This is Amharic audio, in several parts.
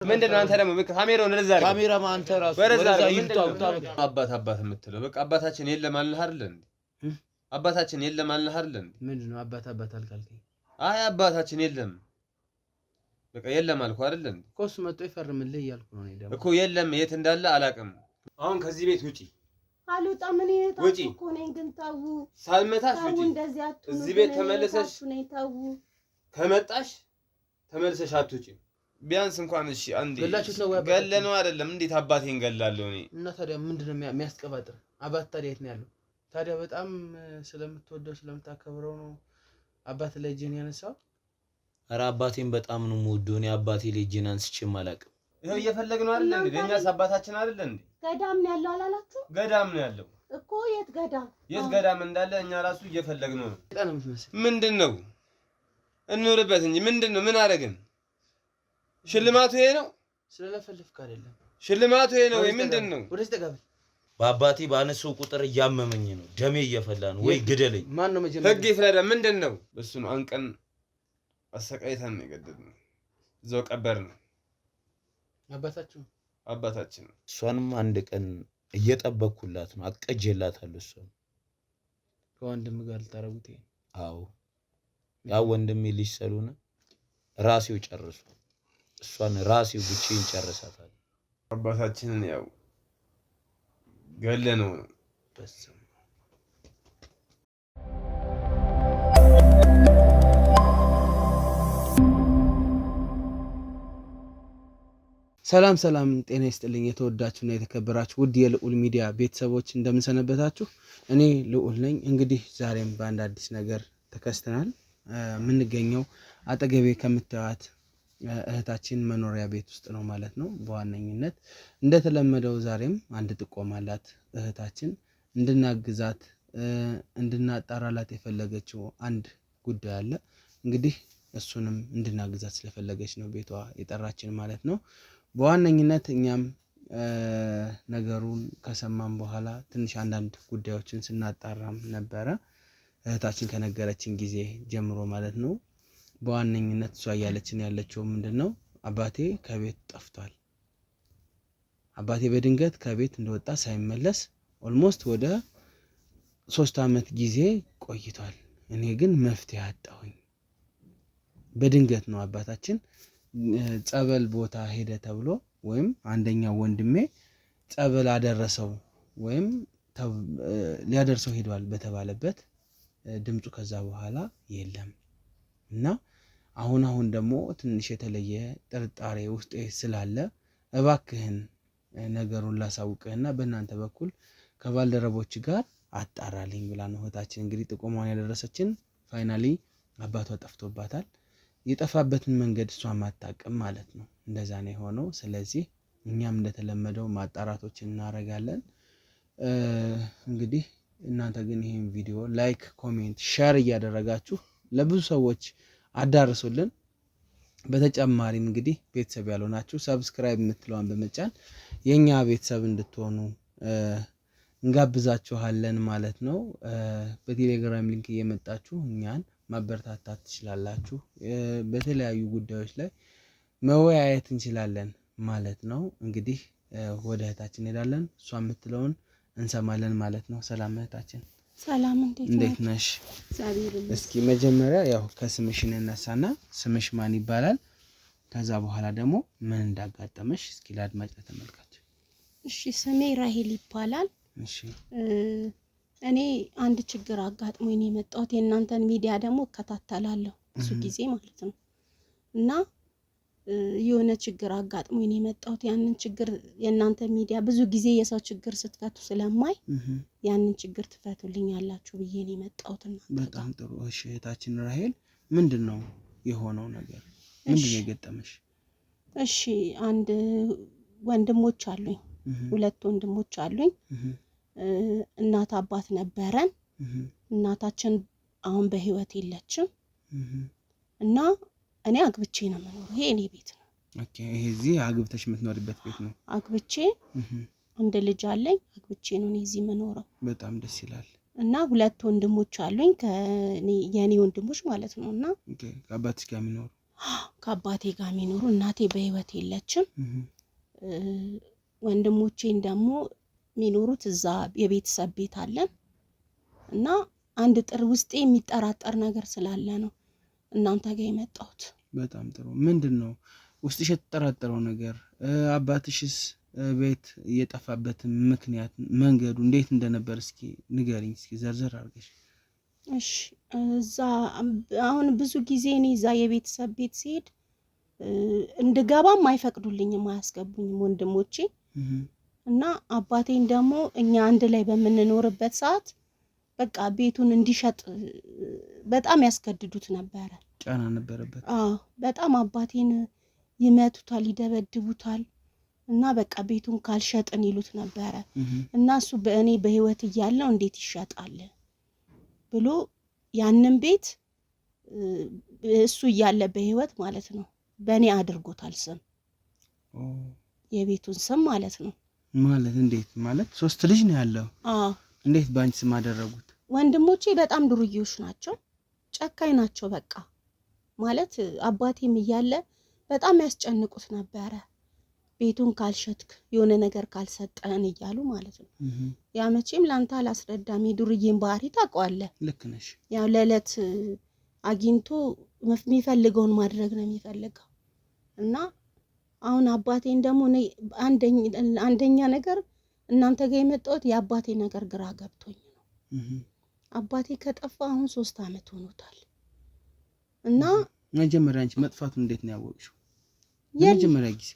ምንድነው አንተ ደግሞ ካሜራውን ለዛ አድርገህ ካሜራማን አንተ ራሱ ወረዛ አባት የምትለው በቃ አባታችን የለም አልነህ አይደል እንዴ? አባታችን የለም አልነህ አይደል እንዴ? ምንድነው አባት አልካልከኝ? አይ አባታችን የለም በቃ የለም አልኩ አይደል እንዴ? ኮስ መጥቶ ይፈርምልህ እያልኩ ነው ደግሞ እኮ የለም የት እንዳለ አላውቅም። አሁን ከዚህ ቤት ውጪ አልወጣ ምን ይሄታችሁ እኮ ነኝ ግን ታው ሳልመታሽ ውጪ እዚህ ቤት ተመለሰሽ ከመጣሽ ተመለሰሽ አትውጪ። ቢያንስ እንኳን እሺ አንዴ ገለነው አይደለም እንዴት አባቴን ገላለሁ እኔ እና ታዲያ ምንድነው የሚያስቀባጥር? አባት ታዲያ የት ነው ያለው? ታዲያ በጣም ስለምትወደው ስለምታከብረው ነው አባት ላይ እጄን ያነሳው? ኧረ አባቴን በጣም ነው የምወደው እኔ አባቴ ላይ እጄን አንስቼም አላውቅም። ይሄው እየፈለግነው አይደል እንዴ? የኛስ አባታችን አይደል እንዴ? ገዳም ነው ያለው አላላችሁ? ገዳም ነው ያለው እኮ የት ገዳም እንዳለ እኛ ራሱ እየፈለግነው ነው። ምንድነው እንኑርበት እንጂ ምንድነው ምን አደረግን? ሽልማቱ ይሄ ነው? ስለለፈልፍክ አይደለም ሽልማቱ ይሄ ነው ወይ ምንድነው? ወደዚህ ተጋበል። በአባቴ ባነሰው ቁጥር እያመመኝ ነው ደሜ እየፈላ ነው። ወይ ግደለኝ። ማን ነው መጀመሪያ ህግ ይፍረዳ። ምንድነው እሱ ነው አንቀን አሰቃይተን ነው የገደልነው። እዛው ቀበርን። አባታችን እሷንም አንድ ቀን እየጠበቅኩላት ነው አቀጀላታለሁ። እሷን ከወንድም ጋር ልታረጉት? አዎ ያው ወንድሜ ልጅ ስለሆነ ራሴው ጨርሱ እሷን ራሴው ብቻዬን ጨርሳታለሁ። አባታችንን ያው ገለነው ነው በስም ሰላም ጤና ይስጥልኝ። የተወዳችሁና የተከበራችሁ ውድ የልዑል ሚዲያ ቤተሰቦች እንደምን ሰነበታችሁ? እኔ ልዑል ነኝ። እንግዲህ ዛሬም በአንድ አዲስ ነገር ተከስተናል። የምንገኘው አጠገቤ ከምታዩት እህታችን መኖሪያ ቤት ውስጥ ነው ማለት ነው። በዋነኝነት እንደተለመደው ዛሬም አንድ ጥቆማ አላት እህታችን እንድናግዛት እንድናጣራላት የፈለገችው አንድ ጉዳይ አለ። እንግዲህ እሱንም እንድናግዛት ስለፈለገች ነው ቤቷ የጠራችን ማለት ነው። በዋነኝነት እኛም ነገሩን ከሰማን በኋላ ትንሽ አንዳንድ ጉዳዮችን ስናጣራም ነበረ እህታችን ከነገረችን ጊዜ ጀምሮ ማለት ነው። በዋነኝነት እሷ እያለችን ያለችው ምንድነው አባቴ ከቤት ጠፍቷል። አባቴ በድንገት ከቤት እንደወጣ ሳይመለስ ኦልሞስት ወደ 3 አመት ጊዜ ቆይቷል። እኔ ግን መፍትሄ አጣሁኝ። በድንገት ነው አባታችን ጸበል ቦታ ሄደ ተብሎ ወይም አንደኛው ወንድሜ ጸበል አደረሰው ወይም ሊያደርሰው ሄዷል በተባለበት ድምፁ ከዛ በኋላ የለም እና አሁን ደግሞ ትንሽ የተለየ ጥርጣሬ ውስጤ ስላለ እባክህን ነገሩን ላሳውቅህና በእናንተ በኩል ከባልደረቦች ጋር አጣራልኝ ብላ ነው እህታችን እንግዲህ ጥቆማውን ያደረሰችን። ፋይናሊ አባቷ ጠፍቶባታል። የጠፋበትን መንገድ እሷም አታውቅም ማለት ነው። እንደዛ ነው የሆነው። ስለዚህ እኛም እንደተለመደው ማጣራቶችን እናደርጋለን። እንግዲህ እናንተ ግን ይሄን ቪዲዮ ላይክ፣ ኮሜንት፣ ሼር እያደረጋችሁ ለብዙ ሰዎች አዳርሱልን። በተጨማሪም እንግዲህ ቤተሰብ ያልሆናችሁ ሰብስክራይብ የምትለዋን በመጫን የኛ ቤተሰብ እንድትሆኑ እንጋብዛችኋለን ማለት ነው። በቴሌግራም ሊንክ እየመጣችሁ እኛን ማበረታታት ትችላላችሁ። በተለያዩ ጉዳዮች ላይ መወያየት እንችላለን ማለት ነው። እንግዲህ ወደ እህታችን እንሄዳለን። እሷ የምትለውን እንሰማለን ማለት ነው። ሰላም እህታችን። ሰላም እንዴት ነሽ? እስኪ መጀመሪያ ያው ከስምሽ እንነሳና ስምሽ ማን ይባላል? ከዛ በኋላ ደግሞ ምን እንዳጋጠመሽ እስኪ ለአድማጭ ተመልካች። እሺ ስሜ ራሄል ይባላል። እሺ እኔ አንድ ችግር አጋጥሞኝ ነው የመጣሁት። የእናንተን ሚዲያ ደግሞ እከታተላለሁ ብዙ ጊዜ ማለት ነው እና የሆነ ችግር አጋጥሞኝ ነው የመጣሁት። ያንን ችግር የእናንተ ሚዲያ ብዙ ጊዜ የሰው ችግር ስትፈቱ ስለማይ ያንን ችግር ትፈቱልኛላችሁ ብዬ ነው የመጣሁት። በጣም ጥሩ። እሺ እህታችን ራሄል ምንድነው የሆነው ነገር? ምንድነው የገጠመሽ? እሺ አንድ ወንድሞች አሉኝ፣ 2 ወንድሞች አሉኝ። እናት አባት ነበረን። እናታችን አሁን በህይወት የለችም እና እኔ አግብቼ ነው የምኖረው። ይሄ እኔ ቤት ነው። ኦኬ። ይሄ እዚህ አግብተሽ የምትኖርበት ቤት ነው? አግብቼ አንድ ልጅ አለኝ። አግብቼ ነው እዚህ የምኖረው። በጣም ደስ ይላል። እና 2 ወንድሞች አሉኝ የኔ ወንድሞች ማለት ነውና። ኦኬ። ከአባትሽ ጋር የሚኖሩ? ከአባቴ ጋር የሚኖሩ እናቴ በህይወት የለችም። ወንድሞቼን ደግሞ የሚኖሩት እዛ የቤተሰብ ቤት አለን እና አንድ ጥር ውስጤ የሚጠራጠር ነገር ስላለ ነው እናንተ ጋር የመጣሁት። በጣም ጥሩ። ምንድነው ውስጥሽ የተጠራጠረው ነገር? አባትሽስ ቤት የጠፋበት ምክንያት መንገዱ እንዴት እንደነበር እስኪ ንገሪኝ፣ እስኪ ዘርዘር አድርገሽ። እሺ እዛ አሁን ብዙ ጊዜ እኔ እዛ የቤተሰብ ቤት ሲሄድ እንድገባም አይፈቅዱልኝም፣ አያስገቡኝም ወንድሞቼ እና አባቴን ደግሞ እኛ አንድ ላይ በምንኖርበት ሰዓት በቃ ቤቱን እንዲሸጥ በጣም ያስገድዱት ነበር። ጫና ነበረበት። በጣም አባቴን ይመቱታል፣ ይደበድቡታል እና በቃ ቤቱን ካልሸጥን ይሉት ነበር እና እሱ በእኔ በህይወት እያለው እንዴት ይሸጣል ብሎ ያንን ቤት እሱ እያለ በህይወት ማለት ነው በእኔ አድርጎታል። ስም የቤቱን ስም ማለት ነው። ማለት እንዴት ማለት? 3 ልጅ ነው ያለው። እንዴት ባንቺ ስም አደረጉት? ወንድሞቼ በጣም ዱርዬዎች ናቸው፣ ጨካኝ ናቸው። በቃ ማለት አባቴም እያለ በጣም ያስጨንቁት ነበረ። ቤቱን ካልሸጥክ የሆነ ነገር ካልሰጠን እያሉ ማለት ነው። ያ መቼም ላንተ አላስረዳም፣ የዱርዬን ባህሪ ታውቀዋለህ። ልክ ነሽ። ያው ለዕለት አግኝቶ የሚፈልገውን ማድረግ ነው የሚፈልገው እና አሁን አባቴን ደግሞ አንደኛ ነገር እናንተ ጋር የመጣሁት የአባቴ ነገር ግራ ገብቶኝ ነው። አባቴ ከጠፋ አሁን 3 አመት ሆኖታል እና መጀመሪያ አንቺ መጥፋቱን እንዴት ነው ያወቅሽው? መጀመሪያ ጊዜ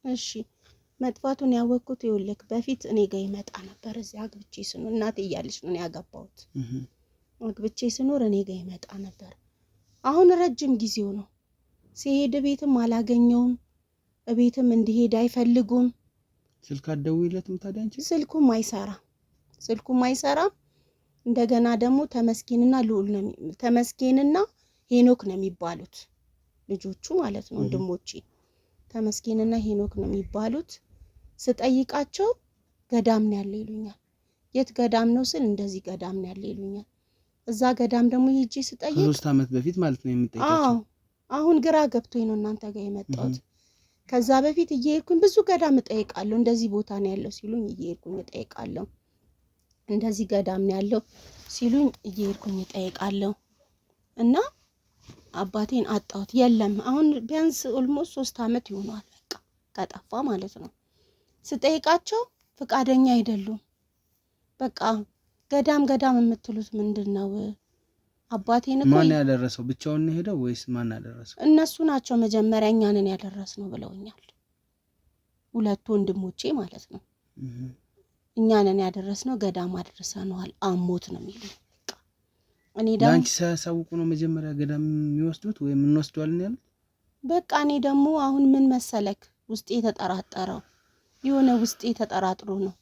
እሺ መጥፋቱን ያወቅኩት ይኸውልህ በፊት እኔ ጋር ይመጣ ነበር። እዚህ አግብቼ ስኖር እናቴ እያለች ነው ያገባሁት። አግብቼ ስኖር እኔ ጋር ይመጣ ነበር። አሁን ረጅም ጊዜው ነው። ሲሄድ ቤትም አላገኘውም፣ ቤትም እንዲሄድ አይፈልጉም። ስልክ አትደውይለትም ታዲያ አንቺ? ስልኩም አይሰራም። እንደገና ደግሞ ተመስገንና ሄኖክ ነው የሚባሉት ልጆቹ ማለት ነው ወንድሞቼ። ተመስገንና ሄኖክ ነው የሚባሉት። ስጠይቃቸው ገዳም ነው ያለ ይሉኛል። የት ገዳም ነው ስል እንደዚህ ገዳም ነው ያለ ይሉኛል። እዛ ገዳም ደግሞ ሄጄ ስጠይቅ 3 አመት በፊት ማለት ነው የምጠይቃቸው። አሁን ግራ ገብቶኝ ነው እናንተ ጋር የመጣሁት። ከዛ በፊት እየሄድኩኝ ብዙ ገዳም እጠይቃለሁ። እንደዚህ ቦታ ነው ያለው ሲሉኝ እየሄድኩኝ እጠይቃለሁ። እንደዚህ ገዳም ነው ያለው ሲሉኝ እየሄድኩኝ እጠይቃለሁ እና አባቴን አጣሁት። የለም አሁን ቢያንስ ኦልሞስት 3 አመት ይሆናል በቃ ከጠፋ ማለት ነው። ስጠይቃቸው ፍቃደኛ አይደሉም። በቃ ገዳም የምትሉት ምንድነው? አባቴን እኮ ማን ያደረሰው? ብቻውን ነው ሄደው ወይስ ማን ያደረሰው? እነሱ ናቸው መጀመሪያ እኛንን ያደረስነው ብለውኛል። 2 ወንድሞቼ ማለት ነው። እኛንን ያደረስነው ገዳም አድርሰናል አሞት ነው የሚሉኝ። እኔ ደግሞ ላንቺ ሳያሳውቁ ነው መጀመሪያ ገዳም የሚወስዱት ወይም እንወስደዋለን ያሉት? በቃ እኔ ደግሞ አሁን ምን መሰለክ ውስጤ ተጠራጠረው የሆነ ውስጤ ተጠራጥሮ ነው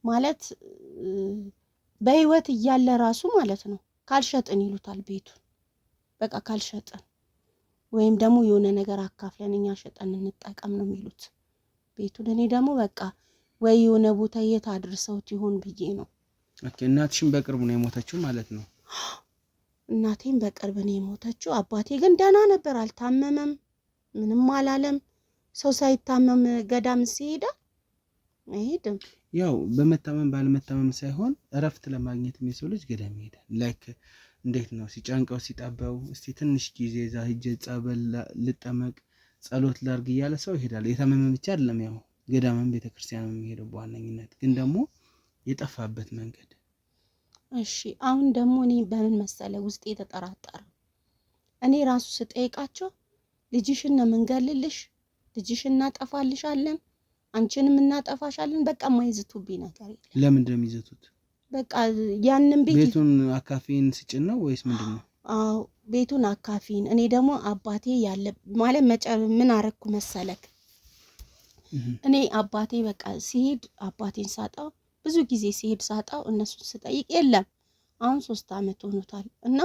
ማለት በህይወት እያለ ራሱ ማለት ነው ካልሸጥን ይሉታል ቤቱን። በቃ ካልሸጥን ወይም ደግሞ የሆነ ነገር አካፍለን እኛ ሸጠን እንጠቀም ነው የሚሉት ቤቱን። እኔ ደግሞ በቃ ወይ የሆነ ቦታ የት አድርሰውት ይሆን ብዬ ነው። ኦኬ። እናትሽም በቅርቡ ነው የሞተችው ማለት ነው? እናቴም በቅርብ ነው የሞተችው። አባቴ ግን ደህና ነበር፣ አልታመመም፣ ምንም አላለም። ሰው ሳይታመም ገዳም ሲሄድ አይሄድም። ያው በመታመም ባለመታመም ሳይሆን እረፍት ለማግኘት የሰው ልጅ ገዳም ይሄዳል። ላይክ እንዴት ነው ሲጫንቀው ሲጣበው እስቲ ትንሽ ጊዜ እዛ ሂጅ ጸበል ልጠመቅ ጸሎት ላርግ እያለ ሰው ይሄዳል። የታመመ ብቻ አይደለም ያው ገዳምም ቤተክርስቲያንም የሚሄደው በዋነኝነት። ግን ደግሞ የጠፋበት መንገድ እሺ አሁን ደግሞ እኔ በምን መሰለ ውስጤ ተጠራጠረ። እኔ ራሱ ስጠይቃቸው ልጅሽን ነው የምንገልልሽ፣ ልጅሽን እናጠፋልሻለን፣ አንቺንም እናጠፋሻለን። በቃ ማይዝቱብኝ ነገር የለም። ለምንድን ነው የሚዘቱት? በቃ ያንን ቤቱን አካፊን ሲጭን ነው ወይስ ምንድነው? አዎ ቤቱን አካፊን። እኔ ደግሞ አባቴ ያለ ማለት ምን አረኩ መሰለክ እኔ አባቴ በቃ ሲሄድ አባቴን ሳጣው ብዙ ጊዜ ሲሄድ ሳጣው እነሱን ስጠይቅ የለም። አሁን 3 አመት ሆኖታል እና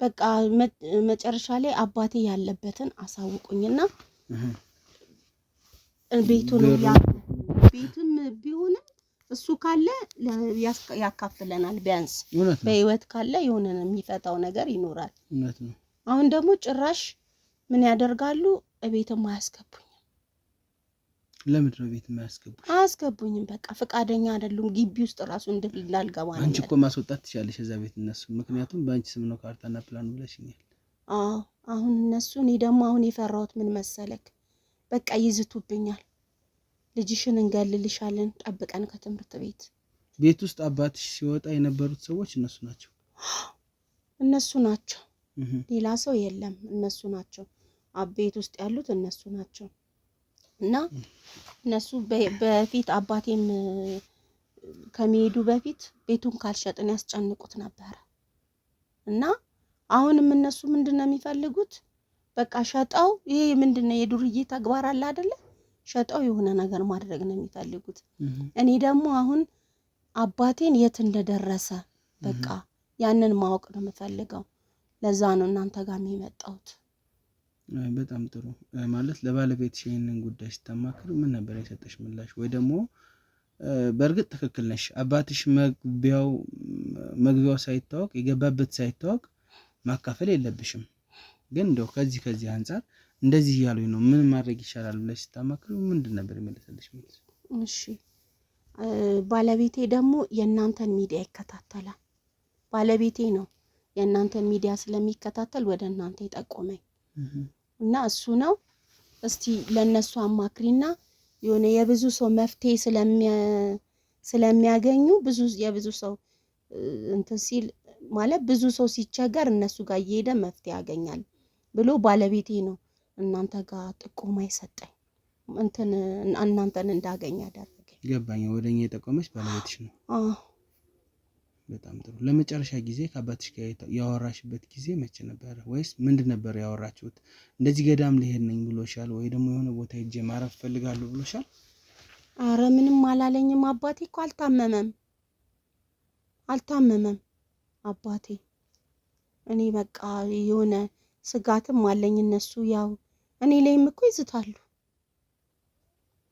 በቃ መጨረሻ ላይ አባቴ ያለበትን አሳውቁኝና ቤቱን ቤቱም ቢሆንም እሱ ካለ ያካፍለናል። ቢያንስ በህይወት ካለ የሆነ የሚፈታው ነገር ይኖራል። እውነት ነው። አሁን ደግሞ ጭራሽ ምን ያደርጋሉ? እቤትም አያስገቡኝም። ለምንድን ነው ቤት የማያስገቡሽ? አያስገቡኝም። በቃ ፈቃደኛ አይደሉም። ግቢ ውስጥ ራሱ እንዳልገባ ነው። አንቺ እኮ ማስወጣት ትችያለሽ እዛ ቤት እነሱ፣ ምክንያቱም በአንቺ ስም ነው ካርታና ፕላኑ ብለሽኛል። አሁን እነሱ እኔ ደግሞ አሁን የፈራሁት ምን መሰለክ? በቃ ይዝቱብኛል። ልጅሽን እንገልልሻለን ጠብቀን ከትምህርት ቤት ውስጥ አባትሽ ሲወጣ የነበሩት ሰዎች እነሱ ናቸው። ሌላ ሰው የለም። እነሱ ናቸው ቤት ውስጥ ያሉት እነሱ ናቸው። እና እነሱ በፊት አባቴም ከመሄዱ በፊት ቤቱን ካልሸጥን ያስጨንቁት ነበር። እና አሁንም እነሱ ምንድነው የሚፈልጉት? በቃ ሸጣው ይሄ ምንድነው የዱርዬ ተግባር አለ አይደለ? ሸጣው የሆነ ነገር ማድረግ ነው የሚፈልጉት። እኔ ደግሞ አሁን አባቴን የት እንደደረሰ በቃ ያንን ማወቅ ነው የምፈልገው። ለዛ ነው እናንተ ጋር የመጣሁት። በጣም ጥሩ። ማለት ለባለቤትሽ ይሄንን ጉዳይ ስታማክሩ ምን ነበር የሰጠሽ ምላሽ? ወይ ደግሞ በእርግጥ ትክክል ነሽ፣ አባትሽ መግቢያው ሳይታወቅ የገባበት ሳይታወቅ ማካፈል የለብሽም። ግን እንደው ከዚህ አንፃር እንደዚህ ያሉኝ ነው ምን ማድረግ ይችላል ብለሽ ስታማክሩ ምንድን ነበር የመለሰልሽ? እሺ ባለቤቴ ደግሞ የእናንተን ሚዲያ ይከታተላል። ባለቤቴ ነው የእናንተን ሚዲያ ስለሚከታተል ወደ እናንተ ይጠቆመኝ እና እሱ ነው እስቲ ለነሱ አማክሪና የሆነ የብዙ ሰው መፍትሄ ስለሚያገኙ የብዙ ሰው እንትን ሲል ማለት ብዙ ሰው ሲቸገር እነሱ ጋር እየሄደ መፍትሄ ያገኛል ብሎ ባለቤቴ ነው እናንተ ጋር ጥቆማ ይሰጠኝ እናንተን እንዳገኝ ያደረገኝ። ገባኝ። ወደኛ የጠቆመች ባለቤትሽ ነው? በጣም ጥሩ። ለመጨረሻ ጊዜ ከአባትሽ ጋር ያወራሽበት ጊዜ መቼ ነበር? ወይስ ምንድን ነበር ያወራችሁት? እንደዚህ ገዳም ልሄድ ነኝ ብሎሻል ወይ ደግሞ የሆነ ቦታ ሄጄ ማረፍ ፈልጋለሁ ብሎሻል? አረ ምንም አላለኝም። አባቴ እኮ አልታመመም አባቴ። እኔ በቃ የሆነ ስጋትም አለኝ። እነሱ ያው እኔ ላይም እኮ ይዝታሉ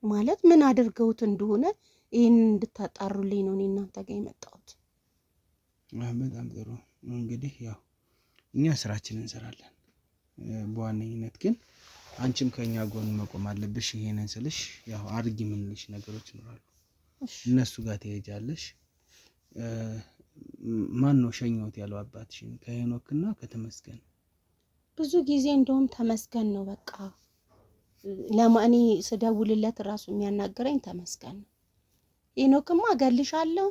ማለት ምን አድርገውት እንደሆነ ይሄን እንድታጣሩልኝ ነው እኔ እናንተ ጋር የመጣሁት። በጣም ጥሩ። እንግዲህ ያው እኛ ስራችንን እንሰራለን። በዋነኝነት ግን አንቺም ከኛ ጎን መቆም አለብሽ። ይሄንን ስልሽ ያው አድርጊ የምንልሽ ነገሮች ይኖራሉ። እነሱ ጋር ትሄጃለሽ። ማን ነው ሸኝዎት ያለው አባትሽን? ከሄኖክና ከተመስገን? ብዙ ጊዜ እንደውም ተመስገን ነው በቃ ለማኔ ስደውልለት ራሱ የሚያናገረኝ ተመስገን ነው። ሄኖክማ እገልሻለሁ፣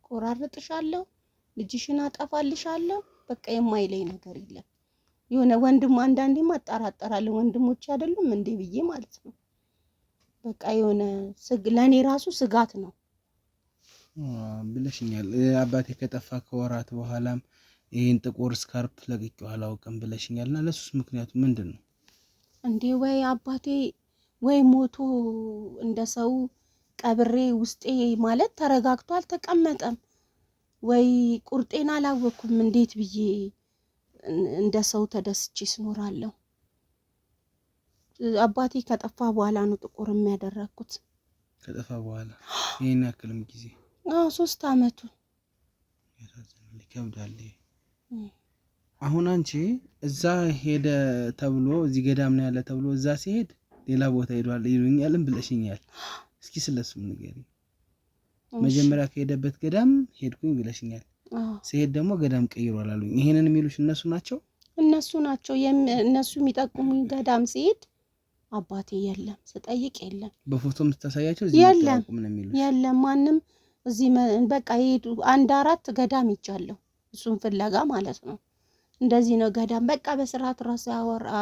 ቆራርጥሻለሁ፣ ልጅሽን አጠፋልሻለሁ በቃ የማይለኝ ነገር የለም። የሆነ ወንድም አንዳንዴም አጠራጠራለሁ ወንድሞች አይደሉም እንዴ ብዬ ማለት ነው። በቃ የሆነ ለኔ ራሱ ስጋት ነው ብለሽኛል። አባቴ ከጠፋ ከወራት በኋላም ይሄን ጥቁር ስካርፕ ለቅቄው አላውቅም ብለሽኛልና ለሱስ ምክንያቱ ምንድነው? እንዴ ወይ አባቴ ወይ ሞቶ እንደሰው ቀብሬ ውስጤ ማለት ተረጋግቶ አልተቀመጠም፣ ወይ ቁርጤን አላወኩም እንዴት ብዬ እንደሰው ተደስቼ ስኖራለሁ። አባቴ ከጠፋ በኋላ ነው ጥቁር የሚያደረኩት። ከጠፋ በኋላ ይሄን ያክልም ጊዜ? 3 አመቱ። ያሳዝናል፣ ይከብዳል። አሁን አንቺ እዛ ሄደ ተብሎ እዚህ ገዳም ነው ያለ ተብሎ እዛ ሲሄድ ሌላ ቦታ ሄዷል ይሉኛልም ብለሽኛል። እስኪ ስለሱም ንገሪኝ። መጀመሪያ ከሄደበት ገዳም ሄድኩኝ ብለሽኛል። ሲሄድ ደግሞ ገዳም ቀይሯል አሉኝ። ይሄንን የሚሉሽ እነሱ ናቸው? እነሱ የሚጠቁሙኝ ገዳም ሲሄድ አባቴ የለም፣ ስጠይቅ የለም። በፎቶም ተሳያቸው እዚህ ተጠቁም ነው የሚሉሽ? የለም ማንም እዚህ በቃ ሄዱ 1-4 ገዳም ይቻለው እሱን ፍለጋ ማለት ነው። እንደዚህ ነው ገዳም በቃ በስርዓት ራሱ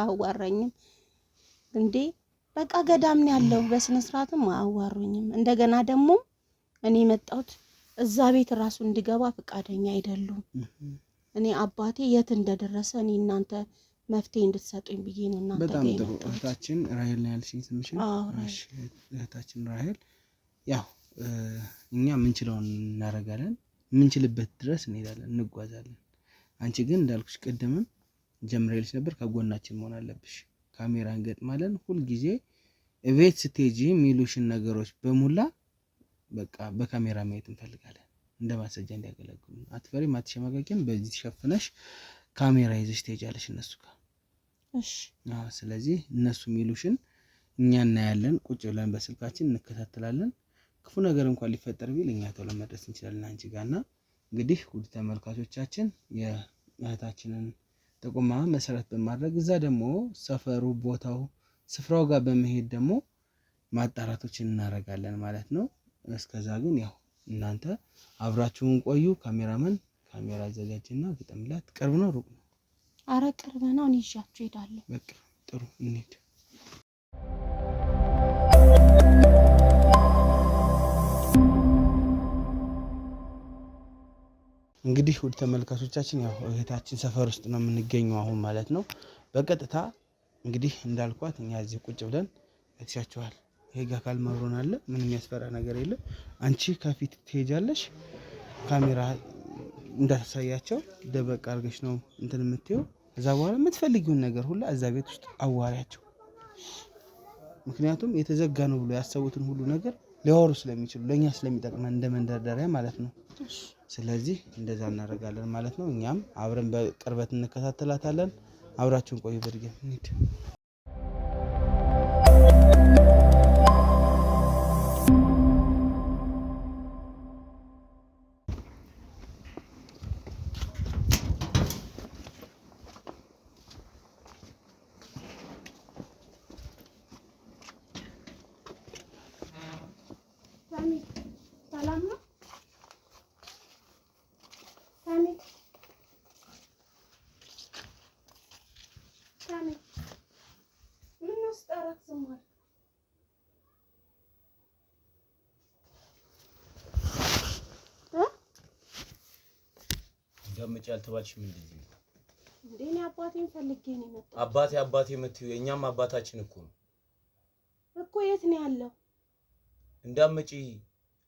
አዋራኝም እንዴ በቃ ገዳም ነው ያለው በስነ ስርዓትም አዋሩኝም። እንደገና ደግሞ እኔ መጣሁት እዛ ቤት ራሱ እንድገባ ፈቃደኛ አይደሉም። እኔ አባቴ የት እንደደረሰ እኔ እናንተ መፍትሄ እንድትሰጡኝ ብዬ ነው እናንተ ጋር በጣም ጥሩ። እህታችን ራሄል ነው ያልሽኝ ስምሽ? እህታችን ራሄል ያው እኛ ምንችለውን እናደርጋለን፣ ምንችልበት ድረስ እንሄዳለን፣ እንጓዛለን። አንቺ ግን እንዳልኩሽ ቀደምም ጀምሬልሽ ነበር ከጎናችን መሆን አለብሽ። ካሜራ እንገጥማለን። ሁሉ ጊዜ እቤት ስትሄጂ የሚሉሽን ነገሮች በሙላ በቃ በካሜራ ማየት እንፈልጋለን፣ እንደ ማስረጃ እንዲያገለግሉ። አትፈሪም፣ አትሸማቀቂም። በዚህ ተሸፍነሽ ካሜራ ይዘሽ ትሄጃለሽ እነሱ ጋር። እሺ ስለዚህ እነሱ የሚሉሽን እኛ እናያለን፣ ቁጭ ብለን በስልካችን እንከታተላለን። ክፉ ነገር እንኳን ሊፈጠር ቢል እኛ ቶሎ መድረስ እንችላለን አንቺ ጋርና እንግዲህ ውድ ተመልካቾቻችን የእህታችንን ጥቆማ መሰረት በማድረግ እዛ ደግሞ ሰፈሩ ቦታው ስፍራው ጋር በመሄድ ደግሞ ማጣራቶችን እናደርጋለን ማለት ነው። እስከዛ ግን ያው እናንተ አብራችሁን ቆዩ። ካሜራማን ካሜራ አዘጋጅና ግጥምላት። ቅርብ ነው ሩቅ ነው? አረ ቅርብ ነው። እኔ ይዣችሁ እሄዳለሁ። በቃ ጥሩ እንሂድ። እንግዲህ ውድ ተመልካቾቻችን ያው እህታችን ሰፈር ውስጥ ነው የምንገኘው አሁን ማለት ነው። በቀጥታ እንግዲህ እንዳልኳት እኛ እዚህ ቁጭ ብለን እትሻችኋል። ይሄ ጋር ካልመሮን አለ ምንም ያስፈራ ነገር የለም። አንቺ ከፊት ትሄጃለሽ፣ ካሜራ እንዳታሳያቸው ደበቅ አድርገሽ ነው እንትን የምትይው። እዛ በኋላ የምትፈልጊውን ነገር ሁላ እዛ ቤት ውስጥ አዋሪያቸው። ምክንያቱም የተዘጋ ነው ብሎ ያሰቡትን ሁሉ ነገር ሊያወሩ ስለሚችሉ ለእኛ ስለሚጠቅመን እንደ መንደርደሪያ ማለት ነው። ስለዚህ እንደዛ እናደርጋለን ማለት ነው። እኛም አብረን በቅርበት እንከታተላታለን። አብራችሁን ቆዩ። በድገም እንሂድ። ሰላም ነው? ምን አስጠራት? ዝም አልክ? እንደምጭ ያልተባልሽ ምንድን ነው እንዴ? እኔ አባቴን ፈልጌ ነው የመጣሁት። አባቴ የምትይው የእኛም አባታችን እኮ ነው እኮ። የት ነው ያለው? እንዳምጪ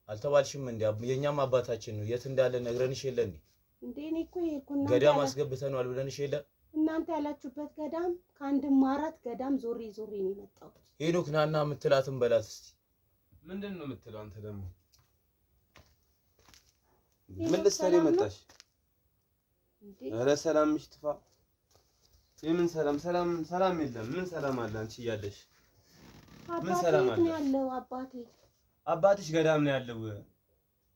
አልተባልሽም እንዴ? የኛም አባታችን ነው። የት እንዳለ ነግረንሽ የለ እንዴ? እንዴ እኔ እኮ ይልኩና ገዳም አስገብተናል ብለንሽ የለ? እናንተ ያላችሁበት ገዳም ከአንድም 4 ገዳም ዞሪ ነው የመጣሁት። ሄኖክ ናና የምትላትን በላት እስቲ። ምንድን ነው የምትለው አንተ ደግሞ? ምን ልትሰሪ መጣሽ? ኧረ ሰላምሽ ትፋ። የምን ሰላም የለም። ምን ሰላም አለ አንቺ እያለሽ? ምን ሰላም አለ? አባቴ አባትሽ ገዳም ነው ያለው።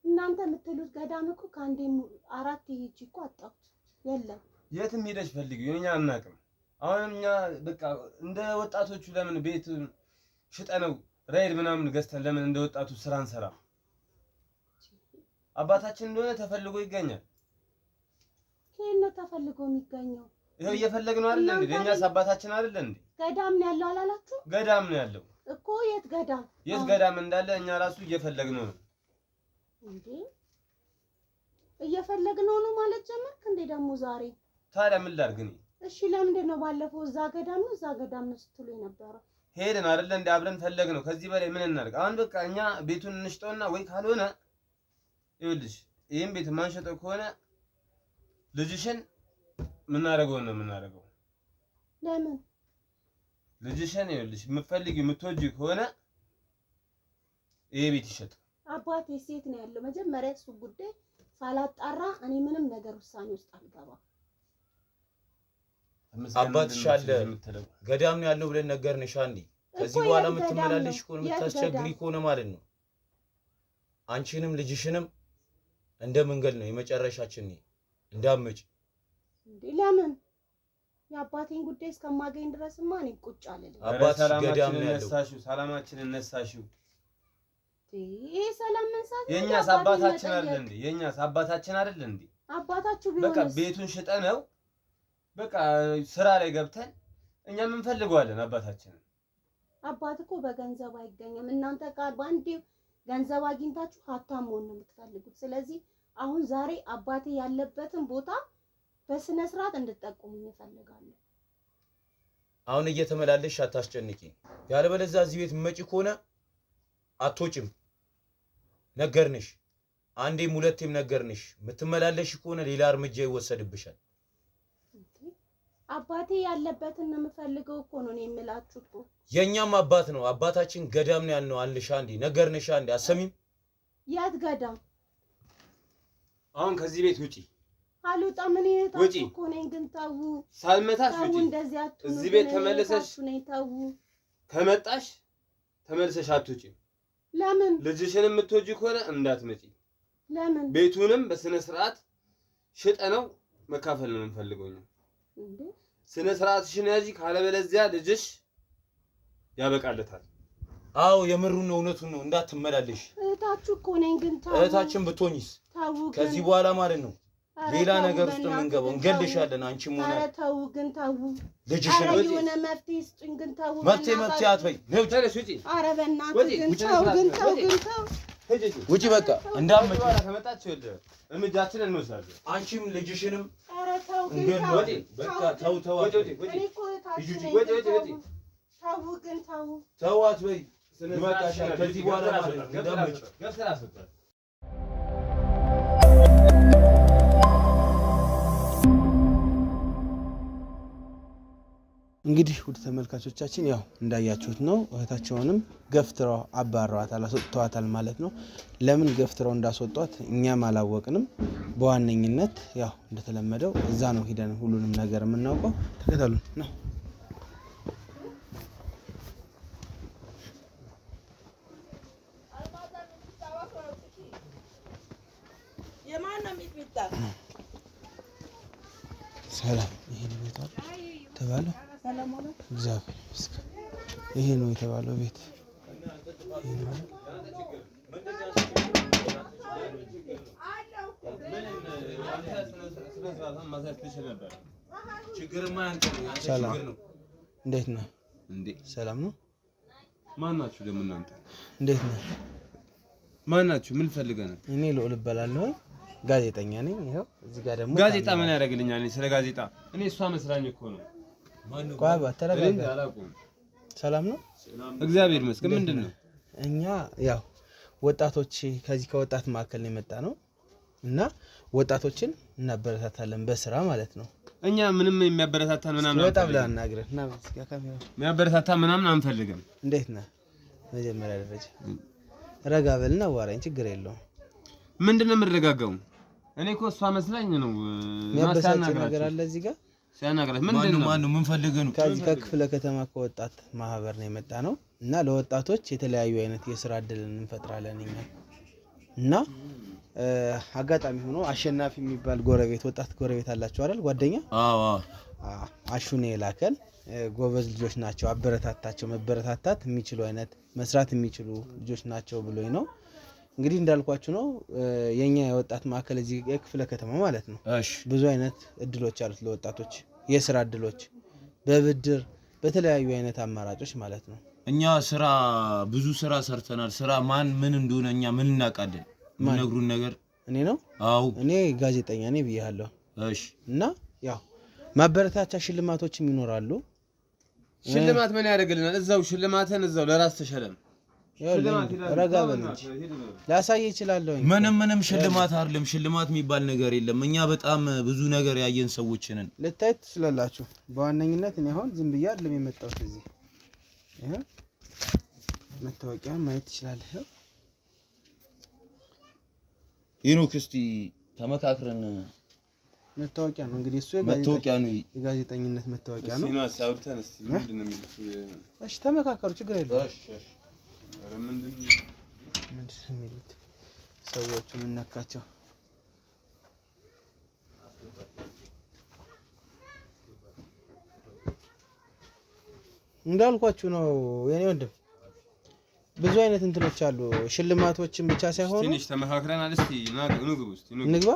እናንተ የምትሉት ገዳም እኮ ከአንዴም 4 ሄጄ እኮ አጣሁት። የለም የትም ሄደሽ ፈልጊው፣ እኛ አናውቅም። አሁን እኛ በቃ እንደ ወጣቶቹ ለምን ቤት ሽጠነው ራይድ ምናምን ገዝተን ለምን እንደ ወጣቱ ስራ እንሰራ? አባታችን እንደሆነ ተፈልጎ ይገኛል። ከየት ነው ተፈልጎ የሚገኘው? ይሄው እየፈለግነው አይደል እንዴ? የኛስ አባታችን አይደል እንዴ? ገዳም ነው ያለው አላላችሁ? ገዳም ነው ያለው እኮ። የት ገዳም? የት ገዳም እንዳለ እኛ ራሱ እየፈለግነው ነው እንዴ? እየፈለግነው ነው ማለት ጀመርክ እንዴ ደግሞ ዛሬ? ታዲያ ምን ላድርግ እኔ? እሺ ለምንድን ነው ባለፈው እዛ ገዳም ነው ስትሉ የነበረው? ሄደን አይደል እንዴ? አብረን ፈለግነው። ከዚህ በላይ ምን እናድርግ? አሁን በቃ እኛ ቤቱን እንሽጠውና ወይ ካልሆነ ይኸውልሽ ይሄን ቤት ማንሸጠው ከሆነ ልጅሽን የምናደርገው ነው የምናደርገው። ለምን? ልጅሽን ይኸውልሽ የምትፈልጊው የምትወጂው ከሆነ ይሄ ቤት ይሸጥ። አባቴ ሴት ነው ያለው። መጀመሪያ እሱ ጉዳይ ሳላጣራ እኔ ምንም ነገር ውሳኔ ውስጥ አልገባም። አባትሽ አለ ገዳም ነው ያለው ብለን ነገርንሽ አንዴ። ከዚህ በኋላ የምትመላለሽ ከሆነ የምታስቸግሪ ከሆነ ማለት ነው አንቺንም ልጅሽንም እንደ መንገድ ነው የመጨረሻችን ነው እንዳመጭ እንዴ። ለምን? የአባቴን ጉዳይ እስከማገኝ ድረስማ እኔ ቁጭ አልልም። አባትሽ ገዳም ነው ያለው። ሰላማችንን ነሳሽው። ይሄ ሰላም መንሳት የኛስ አባታችን አይደል እንዴ? የኛስ አባታችን አይደል እንዴ? አባታችሁ ቢሆንስ? በቃ ቤቱን ሽጠነው በቃ ስራ ላይ ገብተን እኛ ምን ፈልገዋለን አባታችንን? አባት እኮ በገንዘብ አይገኝም። እናንተ ጋር ባንዴ ገንዘብ አግኝታችሁ ሀብታም መሆን ነው የምትፈልጉት። ስለዚህ አሁን ዛሬ አባቴ ያለበትን ቦታ በስነ ስርዓት እንድትጠቁሙኝ እፈልጋለሁ። አሁን እየተመላለሽ አታስጨንቂ። ያለበለዚያ እዚህ ቤት መጪ ከሆነ አትወጪም። ነገርንሽ፣ አንዴም ሁለቴም ነገርንሽ። የምትመላለሽ ከሆነ ሌላ እርምጃ ይወሰድብሻል። አባቴ ያለበትን ነው የምፈልገው እኮ ነው የምላችሁ እኮ። የኛም አባት ነው አባታችን ገዳም ነው ያልነው አልሽ አንዴ ነገርንሽ አንዴ። አሰሚም? የት ገዳም? አሁን ከዚህ ቤት ውጪ። አልወጣም እኔ ታውቁ እኮ ነኝ ግን ታው ሳልመታሽ ውጪ እንደዚህ አትሁን እዚህ ቤት ተመለሰሽ ነኝ ታው ከመጣሽ ተመለሰሽ አትውጪ ለምን ልጅሽን የምትወጂ ከሆነ እንዳትመጪ ለምን ቤቱንም በስነ ስርዓት ሽጠነው መካፈል ነው የምፈልገው እንዴ ስነ ስርዓትሽን ያዢ ካለበለዚያ ልጅሽ ያበቃለታል አው የምሩን ነው እውነቱን ነው እንዳትመላለሽ እህታችሁ እኮ ነኝ ግን ታው እህታችን ብትሆኚስ ከዚህ በኋላ ማለት ነው ሌላ ነገር ውስጥ የምንገባው እንገልሻለን አንቺም ሆነ ታው ግን ታው ልጅሽን ነው የሆነ መፍትሄ ስጡኝ ግን ታው መፍትሄ አትበይ ነው ተነሽ ውጪ ኧረ በእናትህ ግን ታው ግን ታው ውጪ በቃ እንዳትመጪ ከመጣች ወደ እርምጃችንን እንወስዳለን አንቺም ልጅሽንም ኧረ ታው ግን ታው በቃ ታው እኔ እኮ ታው ታው ግን ታው ተዋት በይ ይመጣሻል ከዚህ በኋላ ማለት ነው እንዳትመጪ ገፍተራ አስወጣት እንግዲህ ውድ ተመልካቾቻችን ያው እንዳያችሁት ነው እህታቸውንም ገፍትረው አባረዋታል አስወጥተዋታል ማለት ነው ለምን ገፍትረው እንዳስወጧት እኛም አላወቅንም በዋነኝነት ያው እንደተለመደው እዛ ነው ሄደን ሁሉንም ነገር የምናውቀው ተከታተሉን ነው ሰላም ይሄን ቤት ተባለው ሰላም አለ እግዚአብሔር ይመስገን ይሄ ነው የተባለው ቤት ችግርማ አንተ ነው እንዴት ነህ እንዴ ሰላም ነው ማን ናችሁ ደግሞ እናንተ እንዴት ነህ ማን ናችሁ ምን ፈልገህ ነው እኔ ልዑል እባላለሁ ጋዜጠኛ ነኝ ይሄው እዚህ ጋር ደግሞ ጋዜጣ ምን ያደርግልኛል ስለ ጋዜጣ እኔ እሷ መስራኝ እኮ ነው ቋባ ተረጋጋ ሰላም ነው እግዚአብሔር ይመስገን ምንድነው እኛ ያው ወጣቶች ከዚህ ከወጣት ማዕከል ነው የመጣ ነው እና ወጣቶችን እናበረታታለን በስራ ማለት ነው እኛ ምንም የሚያበረታታን ምናምን ወጣ ብላ እናግረና መስኪያ ካሜራ የሚያበረታታ ምናምን አንፈልግም እንዴት ነህ መጀመሪያ ደረጃ ረጋ በልና ዋራኝ ችግር የለውም ምንድነው የምረጋጋው እኔ እኮ እሷ መስላኝ ነው የሚያበሳጭ ነገር አለ እዚህ ጋር ሲያናግራት ምንድነው ማን ምን ፈልገህ ነው ከዚህ ከክፍለ ከተማ ከወጣት ማህበር ነው የመጣ ነው እና ለወጣቶች የተለያዩ አይነት የሥራ እድልን እንፈጥራለን እኛ እና አጋጣሚ ሆኖ አሸናፊ የሚባል ጎረቤት ወጣት ጎረቤት አላችሁ አይደል ጓደኛ አዎ አሹኔ ላከል ጎበዝ ልጆች ናቸው አበረታታቸው መበረታታት የሚችሉ አይነት መስራት የሚችሉ ልጆች ናቸው ብሎኝ ነው እንግዲህ እንዳልኳችሁ ነው የኛ የወጣት ማዕከል እዚህ የክፍለ ከተማ ማለት ነው እሺ ብዙ አይነት እድሎች አሉት ለወጣቶች የሥራ እድሎች በብድር በተለያዩ አይነት አማራጮች ማለት ነው እኛ ስራ ብዙ ስራ ሰርተናል ስራ ማን ምን እንደሆነ እኛ ምን እናቃለን ምንነግሩን ነገር እኔ ነው አው እኔ ጋዜጠኛ ነኝ ብያለሁ እሺ እና ያው ማበረታቻ ሽልማቶችም ይኖራሉ ሽልማት ምን ያደርግልናል እዛው ሽልማትን እዛው ለራስ ተሸለም ረጋ በል እንጂ ላሳይ ይችላልው ምንም ሽልማት አይደለም ሽልማት የሚባል ነገር የለም እኛ በጣም ብዙ ነገር ያየን ሰዎች ነን ልታይት ትችላላችሁ በዋነኝነት እኔ አሁን ዝም ብዬ አይደለም የመጣሁት እዚህ ይሄ መታወቂያ ማየት ትችላለህ ኢኖክስቲ ተመካክረን መታወቂያ ነው እንግዲህ እሱ መታወቂያ ነው የጋዜጠኝነት መታወቂያ ነው ሲናስ አውርተን እስቲ ምንድነው የሚሉት እሺ ተመካከሩ ችግር የለውም እሺ ኧረ ምንድነው የሚሉት ሰዎቹ ምን ነካቸው እንዳልኳችሁ ነው የኔ ወንድም ብዙ አይነት እንትኖች አሉ ሽልማቶችን ብቻ ሳይሆን ትንሽ ተመካክረናል እስቲ ንግቡ እስቲ ንግባ